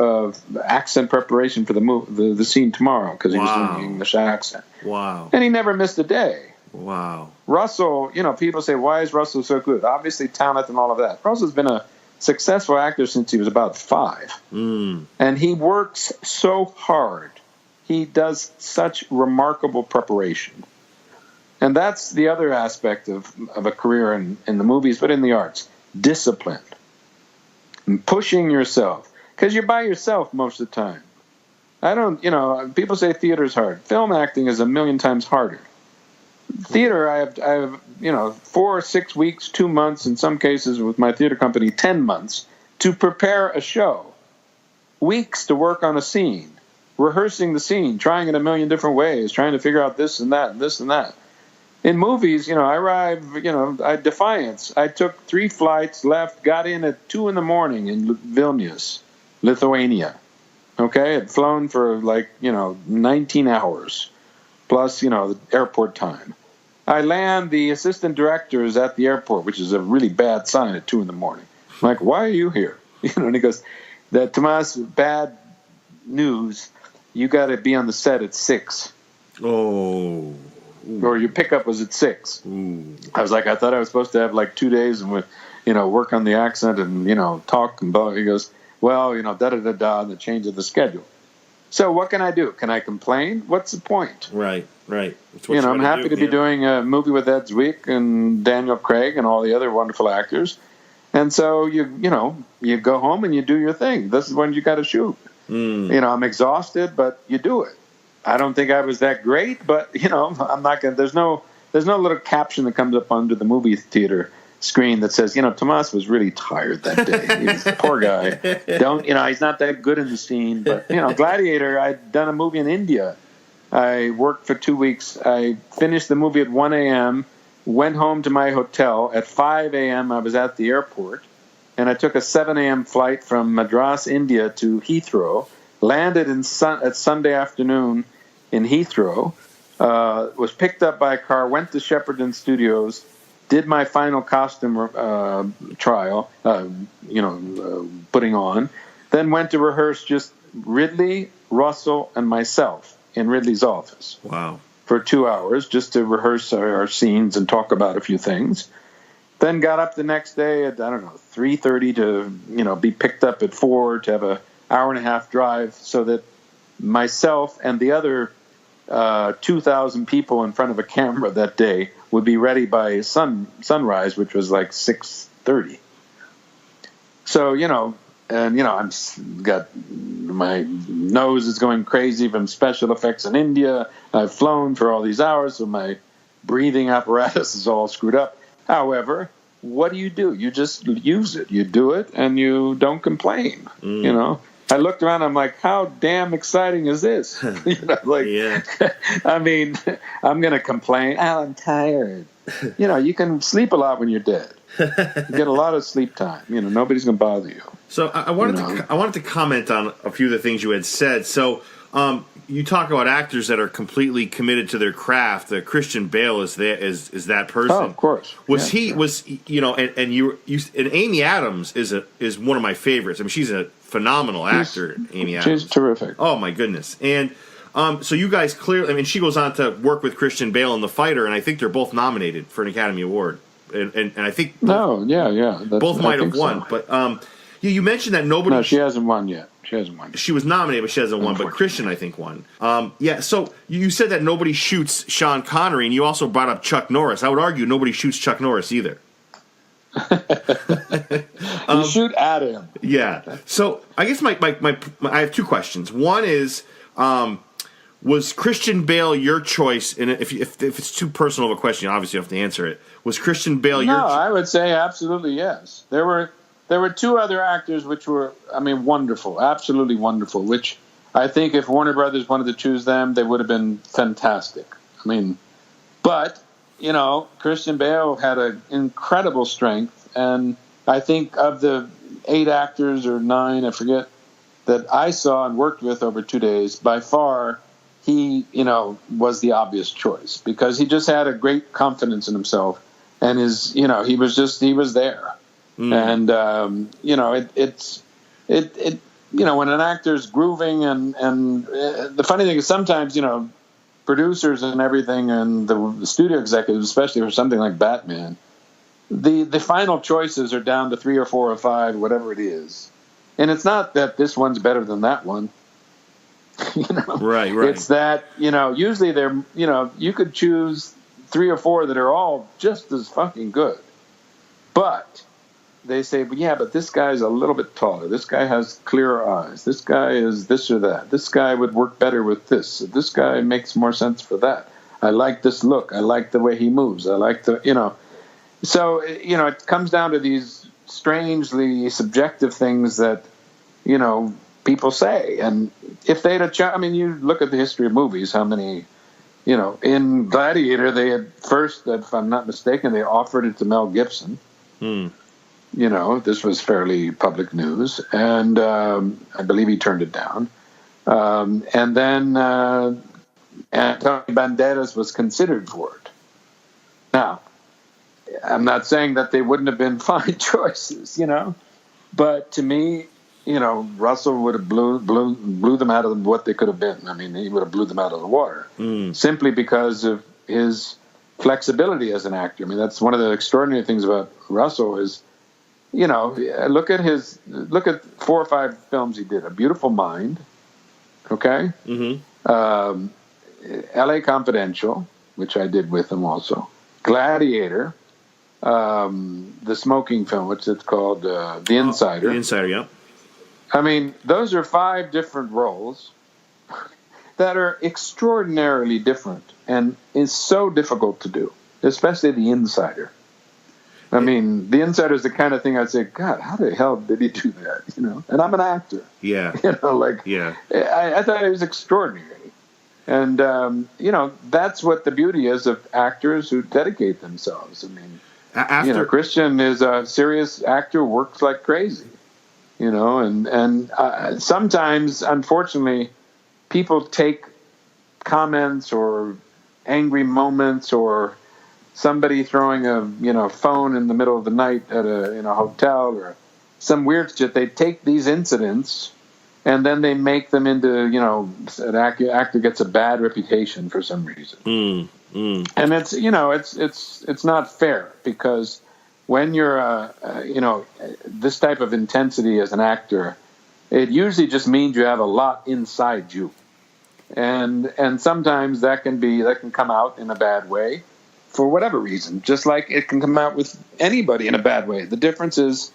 accent preparation for the scene tomorrow because he was doing the English accent. Wow. And he never missed a day. Wow. Russell, people say, why is Russell so good? Obviously talent and all of that. Russell's been a successful actor since he was about 5. And he works so hard. He does such remarkable preparation. And that's the other aspect of a career in the movies, but in the arts. Discipline. And pushing yourself. Because you're by yourself most of the time. People say theater's hard. Film acting is 1,000,000 times harder. Theater, I have 4 or 6 weeks, 2 months, in some cases with my theater company, 10 months, to prepare a show. Weeks to work on a scene. Rehearsing the scene, trying it 1,000,000 different ways, trying to figure out this and that and this and that. In movies, I arrived, at Defiance. I took 3 flights, left, got in at 2 in the morning in Vilnius, Lithuania. Okay, I'd flown for 19 hours, plus, the airport time. I land, the assistant director is at the airport, which is a really bad sign at 2 in the morning. I'm like, why are you here? And he goes, Tomas, bad news, you got to be on the set at 6. Oh. Or your pickup was at 6. I was like, I thought I was supposed to have 2 days and work on the accent and talk and blah. He goes, well, da-da-da-da, and the change of the schedule. So what can I do? Can I complain? What's the point? Right. That's what I'm happy to be doing a movie with Ed Zwick and Daniel Craig and all the other wonderful actors. And so you go home and you do your thing. This is when you got to shoot. I'm exhausted, but you do it. I don't think I was that great, but I'm not gonna. There's no little caption that comes up under the movie theater screen that says, Tomas was really tired that day. He's a poor guy. He's not that good in the scene. But Gladiator, I'd done a movie in India. I worked for 2 weeks. I finished the movie at 1 a.m. Went home to my hotel at 5 a.m. I was at the airport, and I took a 7 a.m. flight from Madras, India, to Heathrow. Landed at Sunday afternoon in Heathrow, was picked up by a car, went to Shepperton Studios, did my final costume trial, putting on, then went to rehearse just Ridley, Russell, and myself in Ridley's office. Wow. For 2 hours, just to rehearse our scenes and talk about a few things. Then got up the next day at, 3:30 to, be picked up at 4 to have a hour-and-a-half drive so that myself and the other 2,000 people in front of a camera that day would be ready by sunrise, which was 6:30. So, I'm got my nose is going crazy from special effects in India. I've flown for all these hours, so my breathing apparatus is all screwed up. However, what do? You just use it. You do it, and you don't complain. You know, I looked around. I'm like, how damn exciting is this? You know, like, I mean, I'm going to complain. Oh, I'm tired. You know, you can sleep a lot when you're dead. You get a lot of sleep time. You know, nobody's going to bother you. So I wanted to comment on a few of the things you had said. So you talk about actors that are completely committed to their craft. Christian Bale is that person. Oh, of course. And Amy Adams is one of my favorites. I mean, she's a phenomenal actor. Amy Adams. She's terrific. Oh my goodness. And so you guys clearly, I mean, she goes on to work with Christian Bale in The Fighter, and I think they're both nominated for an Academy Award. And I think both might have won. So. But you mentioned that nobody. No, she hasn't won yet. She was nominated, but she hasn't won. But Christian, I think, won. So you said that nobody shoots Sean Connery, and you also brought up Chuck Norris. I would argue nobody shoots Chuck Norris either. You shoot at him. Yeah. So I guess my I have two questions. One is, was Christian Bale your choice? And if it's too personal of a question, obviously you have to answer it. Was Christian Bale your choice? No, I would say absolutely yes. There were two other actors which were, I mean, wonderful, absolutely wonderful, which I think if Warner Brothers wanted to choose them, they would have been fantastic. I mean, but, you know, Christian Bale had an incredible strength, and I think of the 8 actors or 9, I forget, that I saw and worked with over 2 days, by far he, you know, was the obvious choice because he just had a great confidence in himself, and he was there. And you know, it you know, when an actor's grooving and the funny thing is sometimes, you know, producers and everything and the studio executives, especially for something like Batman, the final choices are down to 3 or 4 or 5, whatever it is, and it's not that this one's better than that one. You know, right. It's that, you know, usually they're, you know, you could choose 3 or 4 that are all just as fucking good, but they say, but this guy's a little bit taller. This guy has clearer eyes. This guy is this or that. This guy would work better with this. This guy makes more sense for that. I like this look. I like the way he moves. I like the, you know. So, you know, it comes down to these strangely subjective things that, you know, people say. And if they'd have, I mean, you look at the history of movies, how many, you know, in Gladiator, they had first, if I'm not mistaken, they offered it to Mel Gibson. You know, this was fairly public news, and I believe he turned it down. And then Antonio Banderas was considered for it. Now, I'm not saying that they wouldn't have been fine choices, you know, but to me, you know, Russell would have blew them out of what they could have been. I mean, he would have blew them out of the water simply because of his flexibility as an actor. I mean, that's one of the extraordinary things about Russell is, you know, look at 4 or 5 films he did. A Beautiful Mind, okay? L.A. Confidential, which I did with him also. Gladiator, the smoking film, which it's called The Insider. The Insider, yeah. I mean, those are 5 different roles that are extraordinarily different and is so difficult to do, especially The Insider. I mean, The Insider is the kind of thing I'd say, God, how the hell did he do that? You know, and I'm an actor. Yeah. You know, like, yeah. I thought it was extraordinary. And, you know, that's what the beauty is of actors who dedicate themselves. I mean, you know, Christian is a serious actor, works like crazy, you know, and sometimes, unfortunately, people take comments or angry moments or somebody throwing a phone in the middle of the night at a hotel or some weird shit. They take these incidents and then they make them into, you know, an actor gets a bad reputation for some reason. And it's, you know, it's not fair because when you're you know, this type of intensity as an actor, it usually just means you have a lot inside you, and sometimes that can come out in a bad way. For whatever reason, just like it can come out with anybody in a bad way. The difference is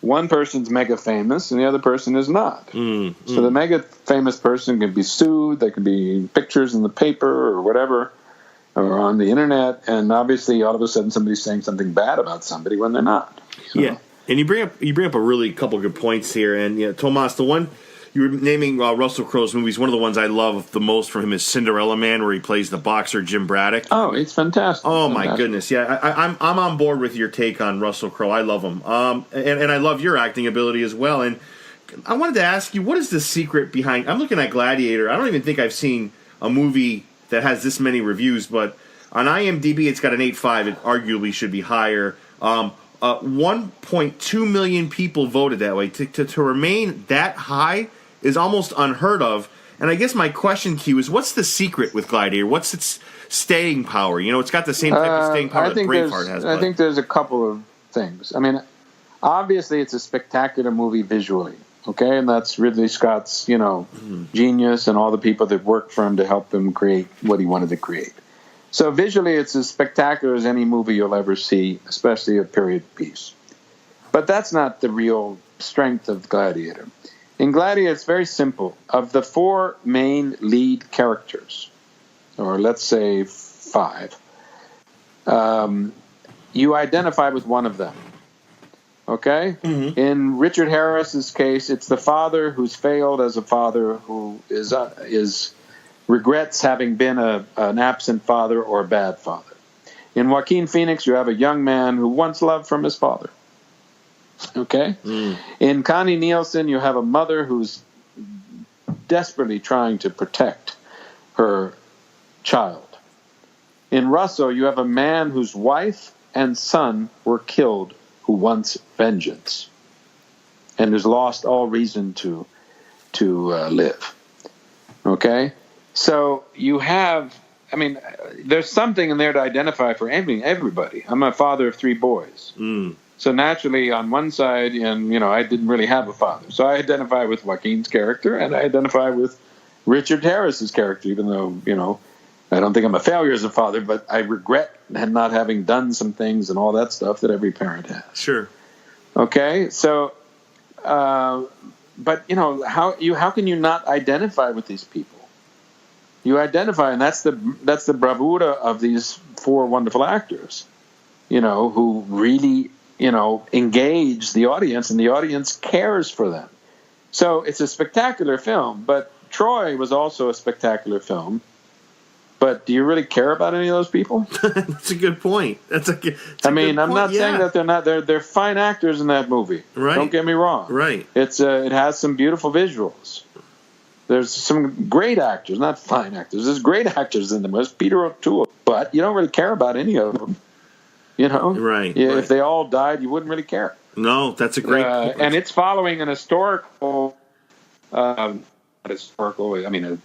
one person's mega famous and the other person is not. So the mega famous person can be sued, there can be pictures in the paper or whatever, or on the internet, and obviously all of a sudden somebody's saying something bad about somebody when they're not. So. Yeah, and you bring up a really couple good points here, and Tomas, the one you were naming Russell Crowe's movies. One of the ones I love the most from him is Cinderella Man, where he plays the boxer Jim Braddock. Oh, it's fantastic! Oh my goodness, yeah, I'm on board with your take on Russell Crowe. I love him, and I love your acting ability as well. And I wanted to ask you, what is the secret behind? I'm looking at Gladiator. I don't even think I've seen a movie that has this many reviews, but on IMDb it's got an 8.5. It arguably should be higher. 1.2 million people voted that way. To remain that high is almost unheard of. And I guess my question to you is, what's the secret with Gladiator? What's its staying power? It's got the same type of staying power that Braveheart has. I think there's a couple of things. I mean, obviously it's a spectacular movie visually. Okay, and that's Ridley Scott's, genius and all the people that worked for him to help him create what he wanted to create. So visually, it's as spectacular as any movie you'll ever see, especially a period piece. But that's not the real strength of Gladiator. In Gladiator, it's very simple. Of the 4 main lead characters, or let's say 5, you identify with one of them. Okay? Mm-hmm. In Richard Harris's case, it's the father who's failed as a father, who is regrets having been an absent father or a bad father. In Joaquin Phoenix, you have a young man who wants love from his father. Okay? In Connie Nielsen, you have a mother who's desperately trying to protect her child. In Russell, you have a man whose wife and son were killed, who wants vengeance and has lost all reason to live. Okay? So you have, there's something in there to identify for everybody. I'm a father of 3 boys. So naturally, on one side, and, I didn't really have a father. So I identify with Joaquin's character, and I identify with Richard Harris's character, even though, I don't think I'm a failure as a father, but I regret not having done some things and all that stuff that every parent has. Sure. Okay, so, but how can you not identify with these people? You identify, and that's the bravura of these 4 wonderful actors, who really, engage the audience, and the audience cares for them. So it's a spectacular film, but Troy was also a spectacular film. But do you really care about any of those people? That's a good point. I'm not saying that they're not. They're fine actors in that movie. Right. Don't get me wrong. Right. It has some beautiful visuals. There's some great actors, not fine actors. There's great actors in them. There's Peter O'Toole, but you don't really care about any of them. Right. Yeah. Right. If they all died, you wouldn't really care. No, that's a great point. And it's following an historical.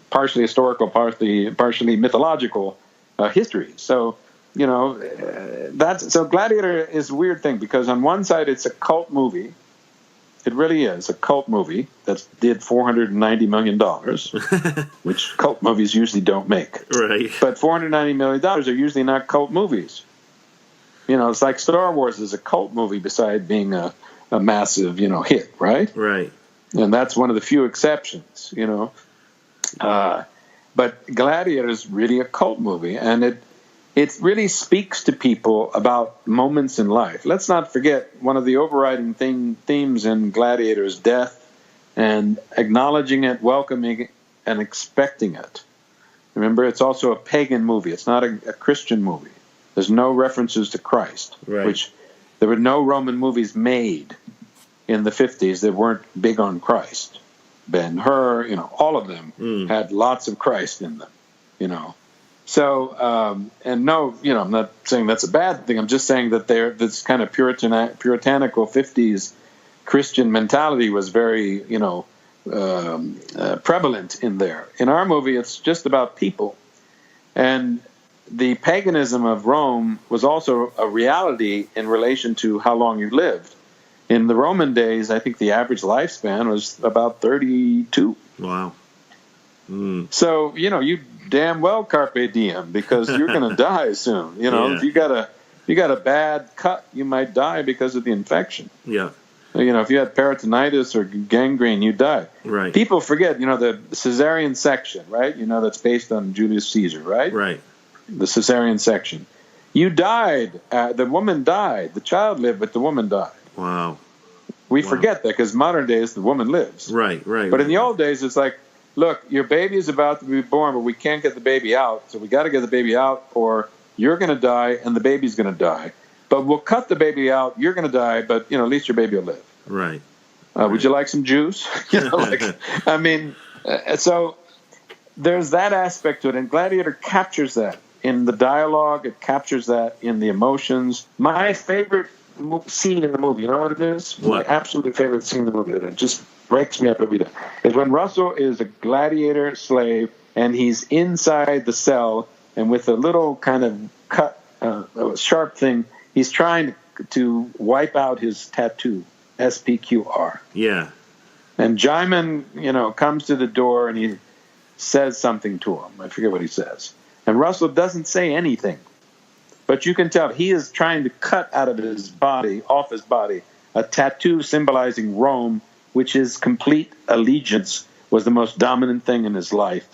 Partially historical, partially mythological history. So, so Gladiator is a weird thing, because on one side it's a cult movie. It really is a cult movie that did $490 million, which cult movies usually don't make. Right. But $490 million are usually not cult movies. It's like Star Wars is a cult movie beside being a massive, hit, right? Right. And that's one of the few exceptions, But Gladiator is really a cult movie, and it really speaks to people about moments in life. Let's not forget, one of the overriding themes in Gladiator is death, and acknowledging it, welcoming it, and expecting it. Remember, it's also a pagan movie. It's not a Christian movie. There's no references to Christ, right. Which there were no Roman movies made in the 50s that weren't big on Christ. Ben-Hur, all of them had lots of Christ in them, So, and no, I'm not saying that's a bad thing. I'm just saying that this kind of puritanical 50s Christian mentality was very, prevalent in there. In our movie, it's just about people. And the paganism of Rome was also a reality in relation to how long you lived. In the Roman days, I think the average lifespan was about 32. Wow. So, you damn well carpe diem, because you're going to die soon. If you got a bad cut, you might die because of the infection. Yeah. If you had peritonitis or gangrene, you die. Right. People forget, the cesarean section, right? That's based on Julius Caesar, right? Right. The cesarean section. You died. The woman died. The child lived, but the woman died. Wow. We forget that because modern days the woman lives. Right. But in the old days, it's like, look, your baby is about to be born, but we can't get the baby out, so we got to get the baby out, or you're going to die and the baby's going to die. But we'll cut the baby out. You're going to die, but at least your baby will live. Right. Would you like some juice? So there's that aspect to it, and Gladiator captures that in the dialogue. It captures that in the emotions. My favorite scene in the movie, you know what it is? What? My absolute favorite scene in the movie, it just breaks me up every day, is when Russell is a gladiator slave, and he's inside the cell, and with a little kind of cut, sharp thing, he's trying to wipe out his tattoo, SPQR. Yeah. And Jaimin, comes to the door and he says something to him. I forget what he says. And Russell doesn't say anything. But you can tell he is trying to cut out of his body, off his body, a tattoo symbolizing Rome, which his complete allegiance was the most dominant thing in his life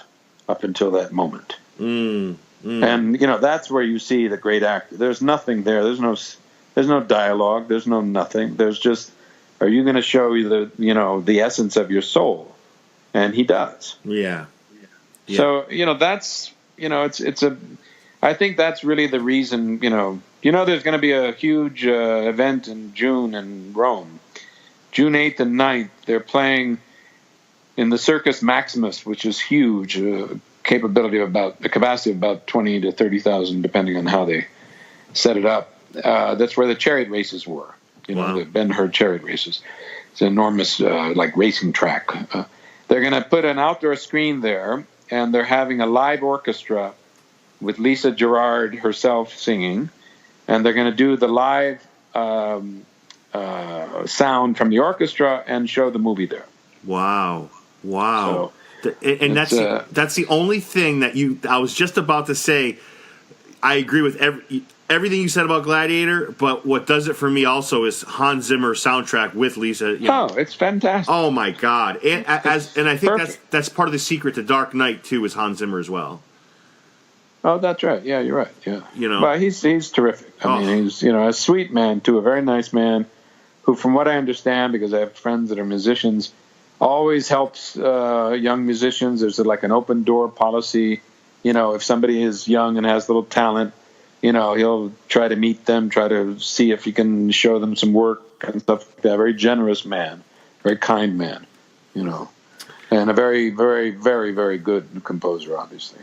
up until that moment. And, that's where you see the great actor. There's nothing there. There's no dialogue. There's no nothing. There's just, are you going to show you the essence of your soul? And he does. Yeah. So, that's, I think that's really the reason, there's going to be a huge event in June in Rome. June 8th and 9th, they're playing in the Circus Maximus, which is huge, capacity of about 20 to 30,000, depending on how they set it up. That's where the chariot races were, the Ben-Hur chariot races. It's an enormous, racing track. They're going to put an outdoor screen there, and they're having a live orchestra with Lisa Gerrard herself singing, and they're going to do the live sound from the orchestra and show the movie there. Wow. So, and that's the only thing that I was just about to say. I agree with everything you said about Gladiator, but what does it for me also is Hans Zimmer soundtrack with Lisa. It's fantastic. Oh my God! And I think that's part of the secret to Dark Knight too, is Hans Zimmer as well. Oh, that's right. Yeah, you're right. Yeah, but he's terrific. I mean, he's a sweet man too, a very nice man, who, from what I understand, because I have friends that are musicians, always helps young musicians. There's an open door policy. If somebody is young and has little talent, he'll try to meet them, try to see if he can show them some work and stuff like that. Very generous man, very kind man, and a very, very, very, very good composer, obviously.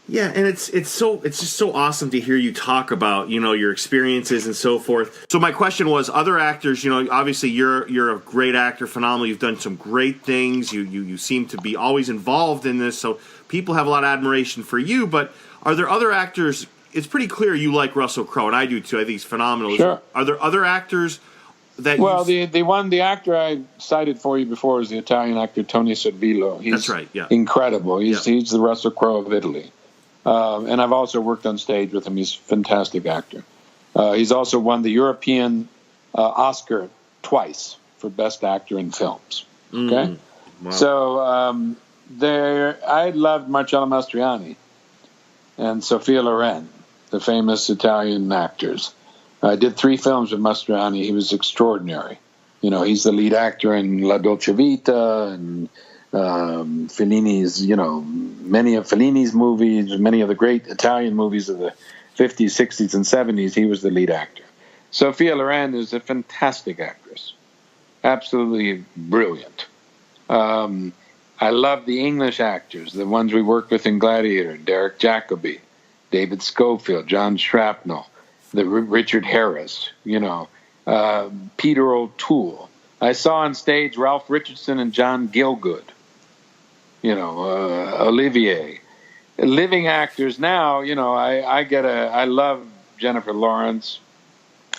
Yeah, and it's just so awesome to hear you talk about, your experiences and so forth. So my question was, other actors, obviously you're a great actor, phenomenal. You've done some great things. You seem to be always involved in this, so people have a lot of admiration for you. But are there other actors? It's pretty clear you like Russell Crowe, and I do too. I think he's phenomenal. Sure. Are there other actors that? Well, the actor I cited for you before is the Italian actor Tony Servillo. That's right. Yeah. Incredible. He's the Russell Crowe of Italy. And I've also worked on stage with him. He's a fantastic actor. He's also won the European Oscar twice for Best Actor in Films. Okay? Wow. So I loved Marcello Mastroianni and Sophia Loren, the famous Italian actors. I did 3 films with Mastroianni. He was extraordinary. He's the lead actor in La Dolce Vita and Fellini's, many of Fellini's movies, many of the great Italian movies of the 50s, 60s, and 70s, he was the lead actor. Sophia Loren is a fantastic actress, absolutely brilliant. I love the English actors, the ones we worked with in Gladiator, Derek Jacobi, David Schofield, John Shrapnel, Richard Harris, Peter O'Toole. I saw on stage Ralph Richardson and John Gielgud. Olivier, living actors now. I love Jennifer Lawrence.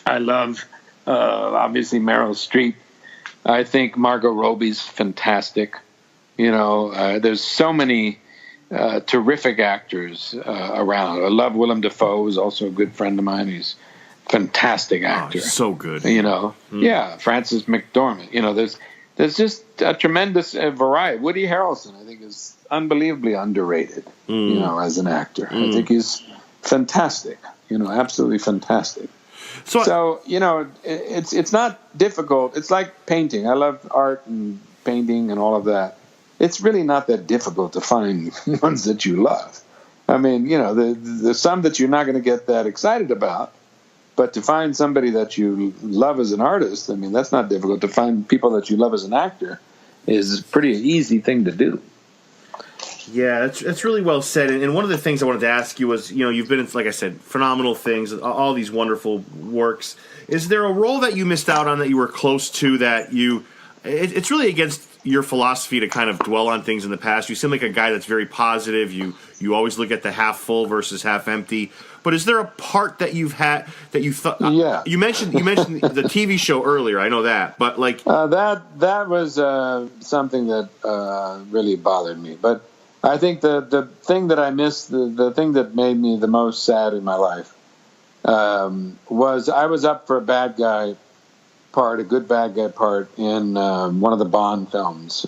I love obviously Meryl Streep. I think Margot Robbie's fantastic. There's so many terrific actors around. I love Willem Dafoe, who's also a good friend of mine. He's fantastic Oh, actor. he's so good. Yeah, Frances McDormand. There's just a tremendous variety. Woody Harrelson, I think, is unbelievably underrated. As an actor, I think he's fantastic. Absolutely fantastic. So it's not difficult. It's like painting. I love art and painting and all of that. It's really not that difficult to find ones that you love. I mean, there's some that you're not going to get that excited about, but to find somebody that you love as an artist, I mean, that's not difficult. To find people that you love as an actor is a pretty easy thing to do. Yeah, that's really well said. And one of the things I wanted to ask you was, you've been in, like I said, phenomenal things, all these wonderful works. Is there a role that you missed out on that you were close to that it's really against your philosophy to kind of dwell on things in the past? You seem like a guy that's very positive. You always look at the half full versus half empty. But is there a part that you've had that you thought? Yeah. You mentioned the TV show earlier. I know that, but like that was something that really bothered me. But I think the thing that I missed, the thing that made me the most sad in my life, was I was up for a good bad guy part in one of the Bond films,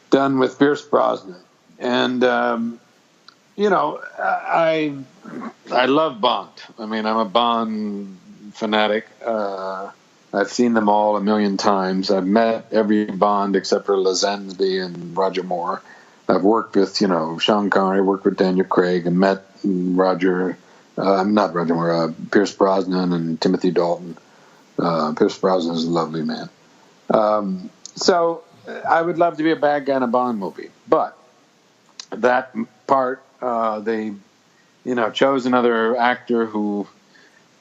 done with Pierce Brosnan. And, I love Bond. I mean, I'm a Bond fanatic. I've seen them all a million times. I've met every Bond except for Lazenby and Roger Moore. I've worked with, Sean Connery, worked with Daniel Craig, and met Pierce Brosnan and Timothy Dalton. Pierce Brosnan is a lovely man. So I would love to be a bad guy in a Bond movie. But that part, they, chose another actor who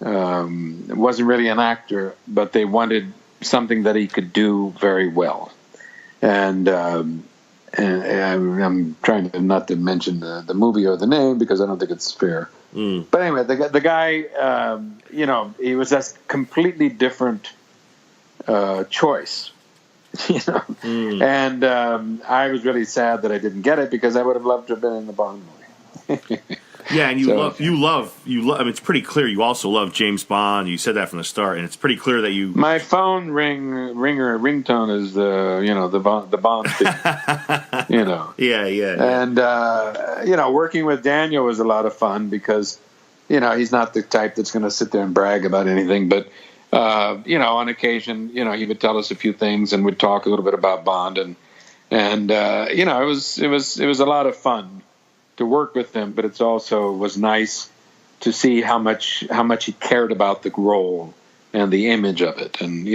wasn't really an actor, but they wanted something that he could do very well. And I'm trying not to mention the movie or the name because I don't think it's fair. But anyway, the guy, he was a completely different choice, And I was really sad that I didn't get it because I would have loved to have been in the Bond movie. Yeah, and you love. I mean, it's pretty clear you also love James Bond. You said that from the start, and it's pretty clear that you. My phone ringtone is the Bond thing. Yeah. And working with Daniel was a lot of fun because he's not the type that's going to sit there and brag about anything, but on occasion he would tell us a few things and we'd talk a little bit about Bond, and it was a lot of fun to work with him, but it also was nice to see how much he cared about the role and the image of it, and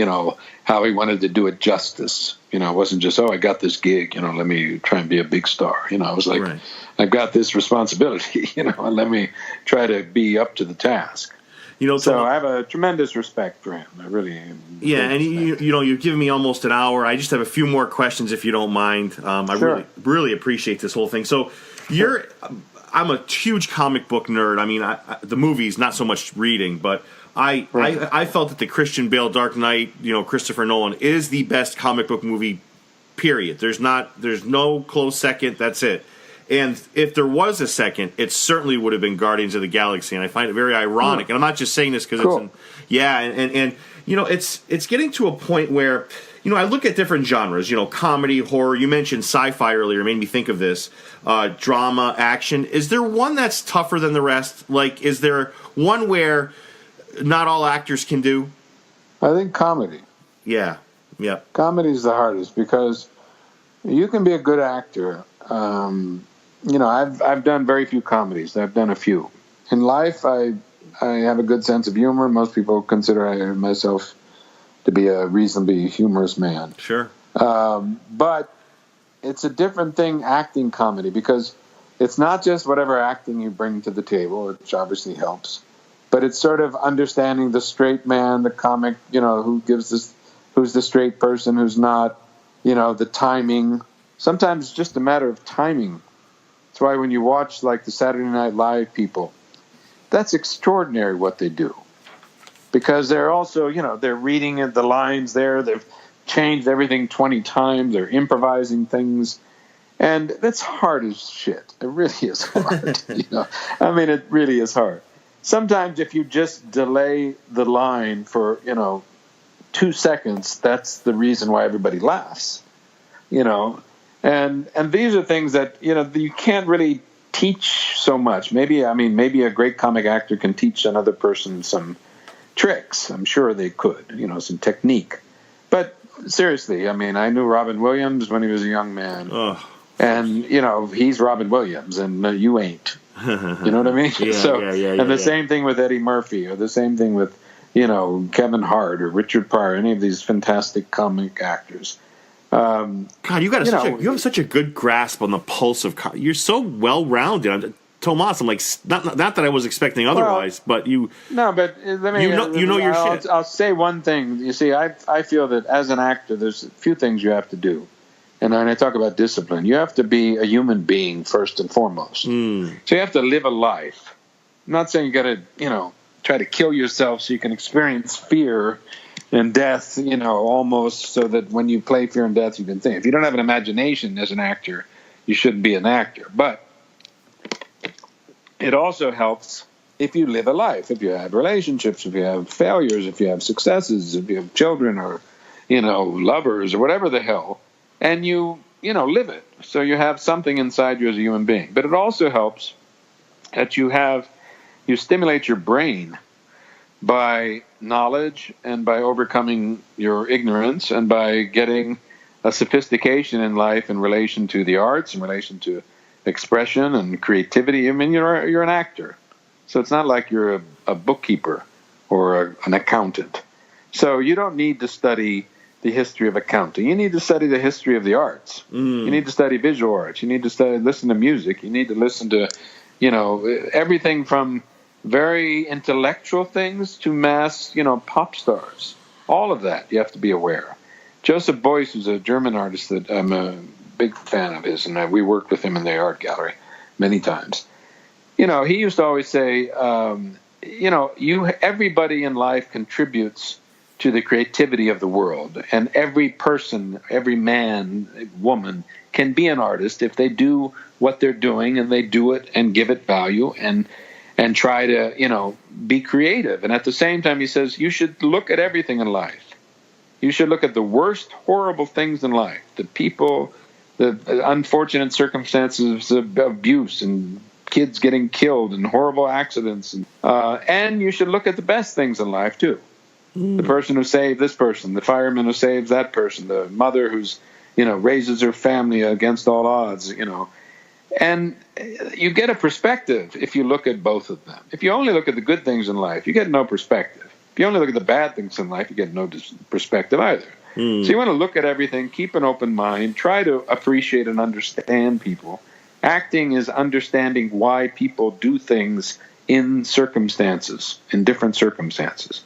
how he wanted to do it justice. It wasn't just, I got this gig, let me try and be a big star. It was like, right. I've got this responsibility, and let me try to be up to the task. So I have a tremendous respect for him. I really am. Yeah, and you've given me almost an hour. I just have a few more questions if you don't mind. Sure. I really appreciate this whole thing. So I'm a huge comic book nerd. I mean, the movies, not so much reading, but I felt that the Christian Bale Dark Knight, Christopher Nolan is the best comic book movie, period. There's no close second. That's it. And if there was a second, it certainly would have been Guardians of the Galaxy, and I find it very ironic. And I'm not just saying this because cool. It's getting to a point where I look at different genres, comedy, horror. You mentioned sci-fi earlier, made me think of this. Drama, action. Is there one that's tougher than the rest? Like, is there one where not all actors can do? I think comedy. Yeah. Comedy is the hardest because you can be a good actor. I've done very few comedies. I've done a few. In life, I have a good sense of humor. Most people consider myself to be a reasonably humorous man. Sure. But it's a different thing acting comedy because it's not just whatever acting you bring to the table, which obviously helps, but it's sort of understanding the straight man, the comic, who's the straight person, who's not, the timing. Sometimes it's just a matter of timing. That's why when you watch like the Saturday Night Live people, that's extraordinary what they do. Because they're also, they're reading the lines there. They've changed everything 20 times. They're improvising things. And that's hard as shit. It really is hard. I mean, it really is hard. sometimes if you just delay the line for, 2 seconds, that's the reason why everybody laughs, and these are things that, you can't really teach so much. Maybe a great comic actor can teach another person some tricks. I'm sure they could, some technique. But seriously, I knew Robin Williams when he was a young man. And, he's Robin Williams and you ain't. You know what I mean? The same thing with Eddie Murphy, or the same thing with, Kevin Hart or Richard Pryor, any of these fantastic comic actors. God, you have such a good grasp on the pulse of. You're so well rounded, Tomas. I'm like, not that I was expecting otherwise, but you. No, but let me. You know your shit. I'll say one thing. You see, I feel that as an actor, there's a few things you have to do, and when I talk about discipline, you have to be a human being first and foremost. So you have to live a life. I'm not saying you got to, try to kill yourself so you can experience fear and death, almost so that when you play fear and death, you can think. If you don't have an imagination as an actor, you shouldn't be an actor. But it also helps if you live a life, if you have relationships, if you have failures, if you have successes, if you have children or, lovers or whatever the hell, and you live it. So you have something inside you as a human being. But it also helps that you stimulate your brain by knowledge and by overcoming your ignorance and by getting a sophistication in life in relation to the arts, in relation to expression and creativity. You're an actor. So it's not like you're a bookkeeper or an accountant. So you don't need to study the history of accounting. You need to study the history of the arts. You need to study visual arts. You need to listen to music. You need to listen to, everything from very intellectual things to mass, pop stars. All of that you have to be aware. Joseph Beuys, who's a German artist that I'm a big fan of his, and we worked with him in the art gallery many times. He used to always say, everybody in life contributes to the creativity of the world, and every person, every man, woman can be an artist if they do what they're doing and they do it and give it value and try to, be creative. And at the same time, he says, you should look at everything in life. You should look at the worst, horrible things in life, the people, the unfortunate circumstances of abuse and kids getting killed and horrible accidents. And you should look at the best things in life, too. The person who saved this person, the fireman who saves that person, the mother who's, raises her family against all odds, And you get a perspective if you look at both of them. If you only look at the good things in life, you get no perspective. If you only look at the bad things in life, you get no perspective either. So you want to look at everything, keep an open mind, try to appreciate and understand people. Acting is understanding why people do things in circumstances, in different circumstances.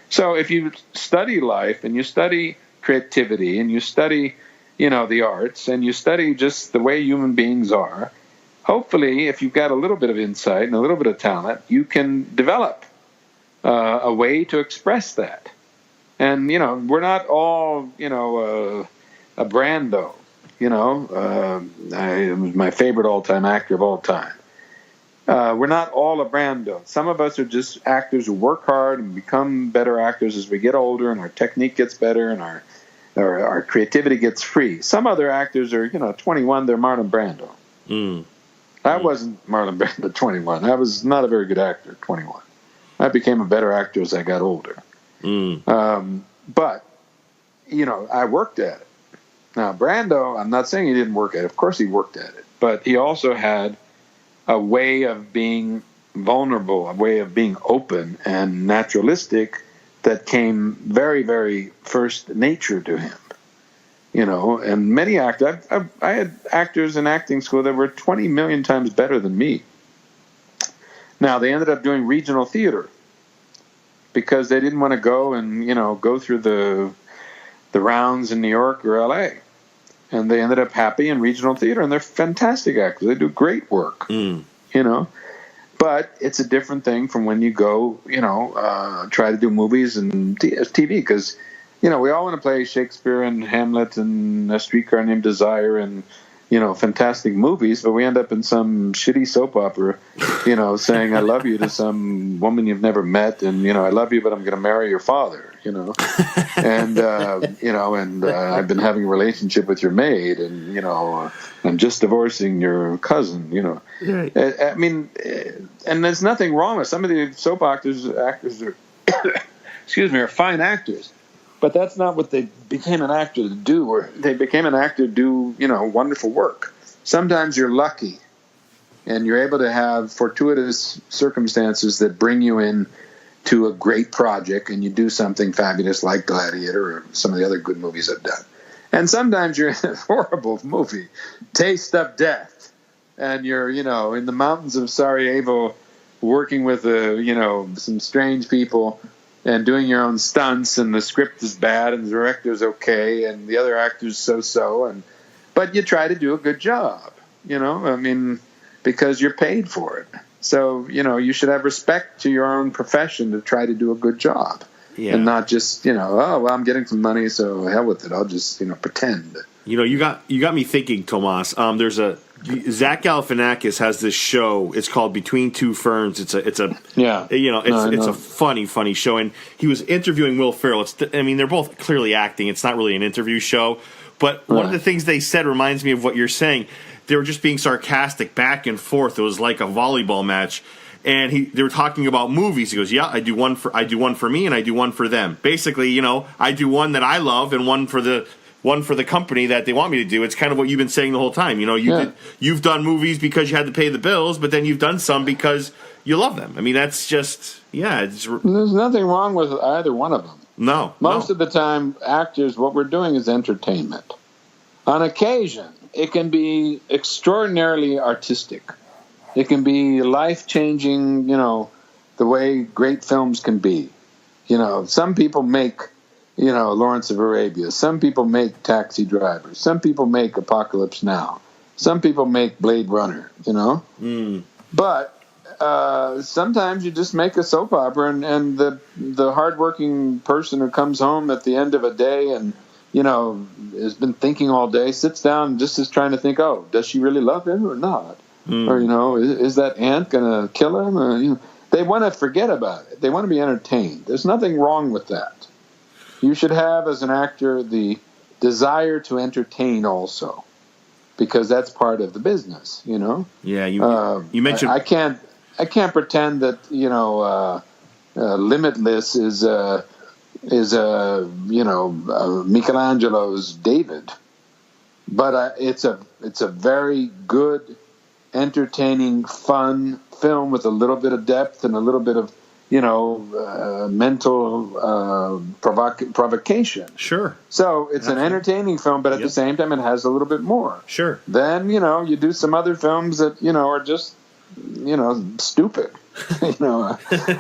So if you study life and you study creativity and you study the arts, and you study just the way human beings are, hopefully, if you've got a little bit of insight and a little bit of talent, you can develop a way to express that. And, we're not all, a Brando, I was my favorite all-time actor of all time. We're not all a Brando. Some of us are just actors who work hard and become better actors as we get older and our technique gets better and our creativity gets free. Some other actors are, 21, they're Marlon Brando. I wasn't Marlon Brando at 21. I was not a very good actor at 21. I became a better actor as I got older. But, I worked at it. Now, Brando, I'm not saying he didn't work at it. Of course he worked at it. But he also had a way of being vulnerable, a way of being open and naturalistic that came very, very first nature to him, and many actors, I had actors in acting school that were 20 million times better than me. Now, they ended up doing regional theater because they didn't want to go and, go through the rounds in New York or LA. And they ended up happy in regional theater, and they're fantastic actors. They do great work, But it's a different thing from when you go, try to do movies and TV, because, we all want to play Shakespeare and Hamlet and A Streetcar Named Desire and, fantastic movies, but we end up in some shitty soap opera, saying I love you to some woman you've never met, and I love you, but I'm going to marry your father, and I've been having a relationship with your maid, and I'm just divorcing your cousin, Right. I mean, and there's nothing wrong with some of the soap actors are excuse me, are fine actors. But that's not what they became an actor to do. Or they became an actor to do, wonderful work. Sometimes you're lucky, and you're able to have fortuitous circumstances that bring you in to a great project, and you do something fabulous like Gladiator or some of the other good movies I've done. And sometimes you're in a horrible movie, Taste of Death, and you're, in the mountains of Sarajevo working with, some strange people, and doing your own stunts, and the script is bad, and the director's okay, and the other actor's so-so, but you try to do a good job, because you're paid for it. So, you should have respect to your own profession to try to do a good job, and not just, I'm getting some money, so hell with it. I'll just, pretend. You got me thinking, Tomas. There's Zach Galifianakis has this show. It's called Between Two Ferns. It's a funny show. And he was interviewing Will Ferrell. They're both clearly acting. It's not really an interview show. But one of the things they said reminds me of what you're saying. They were just being sarcastic back and forth. It was like a volleyball match. And they were talking about movies. He goes, "Yeah, I do one for me, and I do one for them. Basically, I do one that I love and one for the company that they want me to do." It's kind of what you've been saying the whole time. You've done movies because you had to pay the bills, but then you've done some because you love them. That's just, there's nothing wrong with either one of them. No. Most of the time, actors, what we're doing is entertainment. On occasion, it can be extraordinarily artistic. It can be life-changing, the way great films can be. Some people make Lawrence of Arabia. Some people make Taxi Drivers. Some people make Apocalypse Now. Some people make Blade Runner, But sometimes you just make a soap opera, and the hardworking person who comes home at the end of a day and, has been thinking all day, sits down and just is trying to think, oh, does she really love him or not? Or, is that ant going to kill him? Or, they want to forget about it. They want to be entertained. There's nothing wrong with that. You should have, as an actor, the desire to entertain also, because that's part of the business, Yeah, you mentioned... I can't pretend that, Limitless is Michelangelo's David, but it's a very good, entertaining, fun film with a little bit of depth and a little bit of mental provocation. Sure. So it's an entertaining film, but at the same time, it has a little bit more. Sure. Then, you do some other films that, are just, stupid,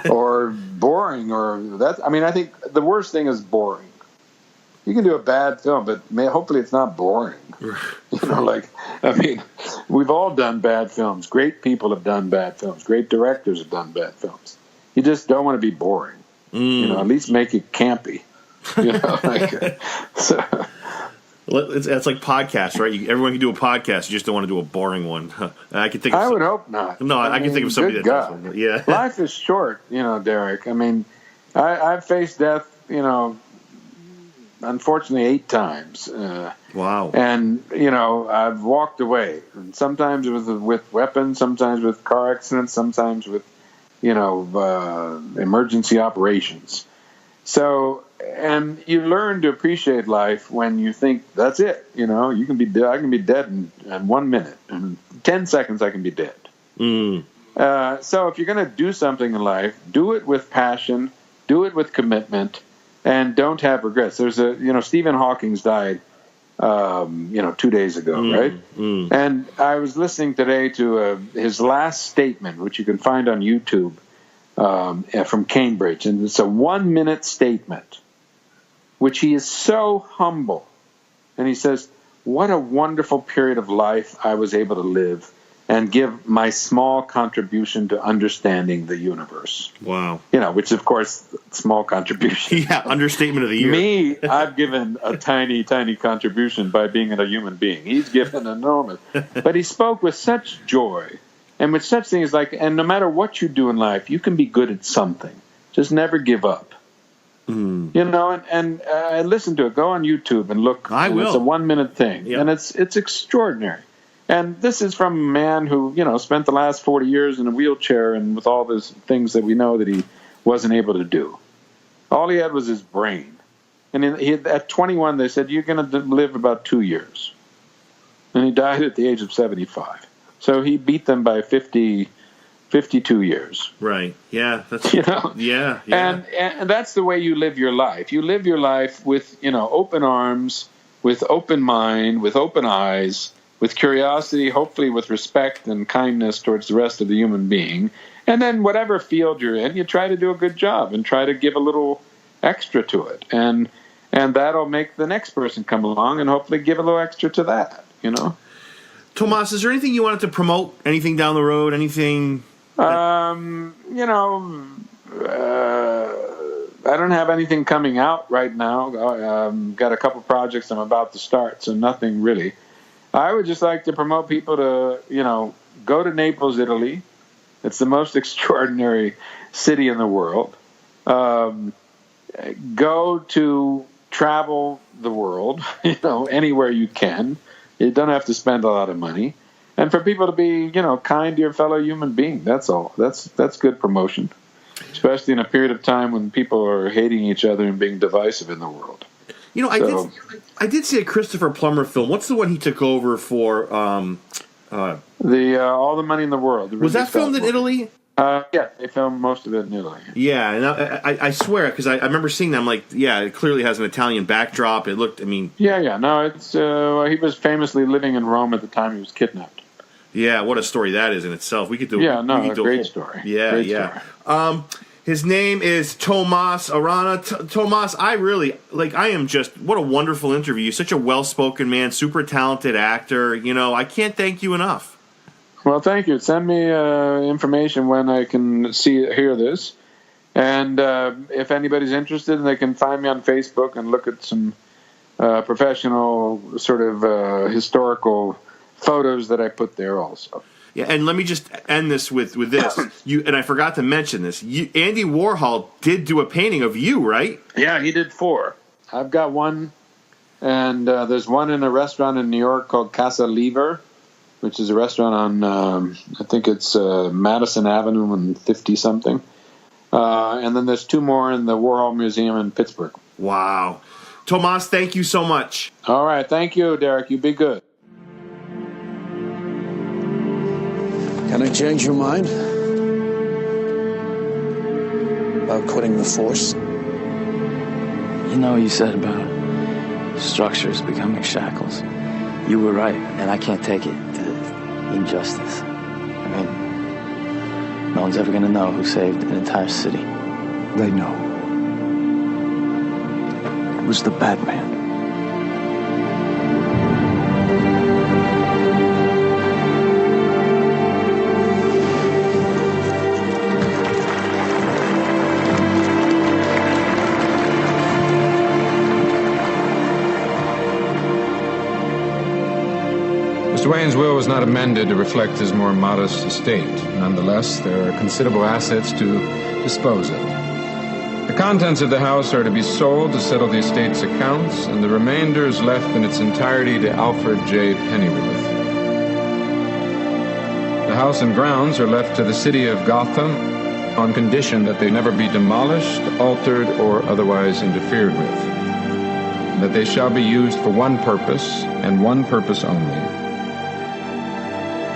or boring, or that. I think the worst thing is boring. You can do a bad film, but hopefully it's not boring. We've all done bad films. Great people have done bad films. Great directors have done bad films. You just don't want to be boring. At least make it campy. That's like podcasts, right? Everyone can do a podcast. You just don't want to do a boring one. I can think. I would hope not. No, I can think of somebody that does one. Yeah. Life is short, Derek. I've faced death, unfortunately 8 times. Wow. And, I've walked away. And sometimes with weapons, sometimes with car accidents, sometimes with, emergency operations. So, and you learn to appreciate life when you think, that's it. I can be dead in 1 minute. In 10 seconds, I can be dead. So if you're going to do something in life, do it with passion, do it with commitment, and don't have regrets. There's Stephen Hawking's died, 2 days ago, right? And I was listening today to his last statement, which you can find on YouTube, from Cambridge. And it's a 1-minute statement, which he is so humble. And he says, what a wonderful period of life I was able to live. and give my small contribution to understanding the universe. Wow. Which, of course, small contribution. Yeah, understatement of the year. Me, I've given a tiny, tiny contribution by being a human being. He's given enormous. But he spoke with such joy and with such things like, and no matter what you do in life, you can be good at something. Just never give up. And listen to it. Go on YouTube and look. I will. It's a 1-minute thing. Yep. And it's extraordinary. And this is from a man who, spent the last 40 years in a wheelchair and with all these things that we know that he wasn't able to do. All he had was his brain. And at 21, they said, you're going to live about 2 years. And he died at the age of 75. So he beat them by 52 years. Right. Yeah. That's, Yeah. And that's the way you live your life. You live your life with, open arms, with open mind, with open eyes, with curiosity, hopefully with respect and kindness towards the rest of the human being. And then whatever field you're in, you try to do a good job and try to give a little extra to it. And that'll make the next person come along and hopefully give a little extra to that, Tomas, is there anything you wanted to promote? Anything down the road? Anything? I don't have anything coming out right now. Got a couple projects I'm about to start, so nothing really. I would just like to promote people to, go to Naples, Italy. It's the most extraordinary city in the world. Go to travel the world, anywhere you can. You don't have to spend a lot of money. And for people to be, kind to your fellow human being. That's all. That's good promotion, especially in a period of time when people are hating each other and being divisive in the world. I did see a Christopher Plummer film. What's the one he took over for? All the Money in the World. Was that filmed in Italy? Yeah, they filmed most of it in Italy. Yeah, and I swear, because I remember seeing that. I'm like, yeah, it clearly has an Italian backdrop. It looked, Yeah, no, it's he was famously living in Rome at the time he was kidnapped. Yeah, what a story that is in itself. We could do. A great story. Yeah, great story. His name is Tomas Arana. Tomas, I am just, what a wonderful interview. You're such a well-spoken man, super talented actor. I can't thank you enough. Well, thank you. Send me information when I can hear this. And if anybody's interested, they can find me on Facebook and look at some professional sort of historical photos that I put there also. Yeah, and let me just end this with this. And I forgot to mention this. Andy Warhol did do a painting of you, right? Yeah, he did 4. I've got one, and there's one in a restaurant in New York called Casa Lever, which is a restaurant on, I think it's Madison Avenue and 50-something. And then there's 2 more in the Warhol Museum in Pittsburgh. Wow. Tomas, thank you so much. All right, thank you, Derek. You be good. Can I change your mind? About quitting the force? You know what you said about structures becoming shackles. You were right, and I can't take it, the injustice. I mean, no one's ever going to know who saved an entire city. They know. It was the Batman. Mr. Wayne's will was not amended to reflect his more modest estate. Nonetheless, there are considerable assets to dispose of. The contents of the house are to be sold to settle the estate's accounts, and the remainder is left in its entirety to Alfred J. Pennyworth. The house and grounds are left to the city of Gotham on condition that they never be demolished, altered, or otherwise interfered with, and that they shall be used for one purpose, and one purpose only: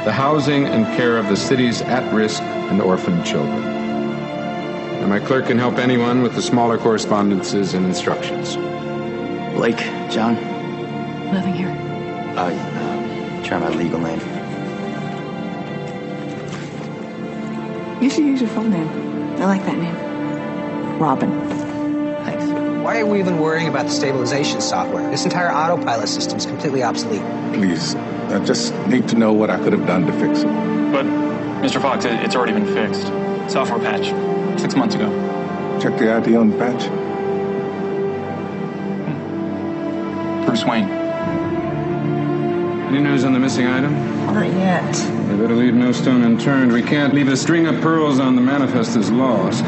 the housing and care of the city's at-risk and orphan children. And my clerk can help anyone with the smaller correspondences and instructions. Blake, John? Nothing here. Try my legal name. You should use your full name. I like that name. Robin. Thanks. Why are we even worrying about the stabilization software? This entire autopilot system is completely obsolete. Please, I just need to know what I could have done to fix it. But, Mr. Fox, it's already been fixed. Software patch. 6 months ago. Check the ID on the patch. Bruce Wayne. Any news on the missing item? Not yet. We better leave no stone unturned. We can't leave a string of pearls on the manifest as lost.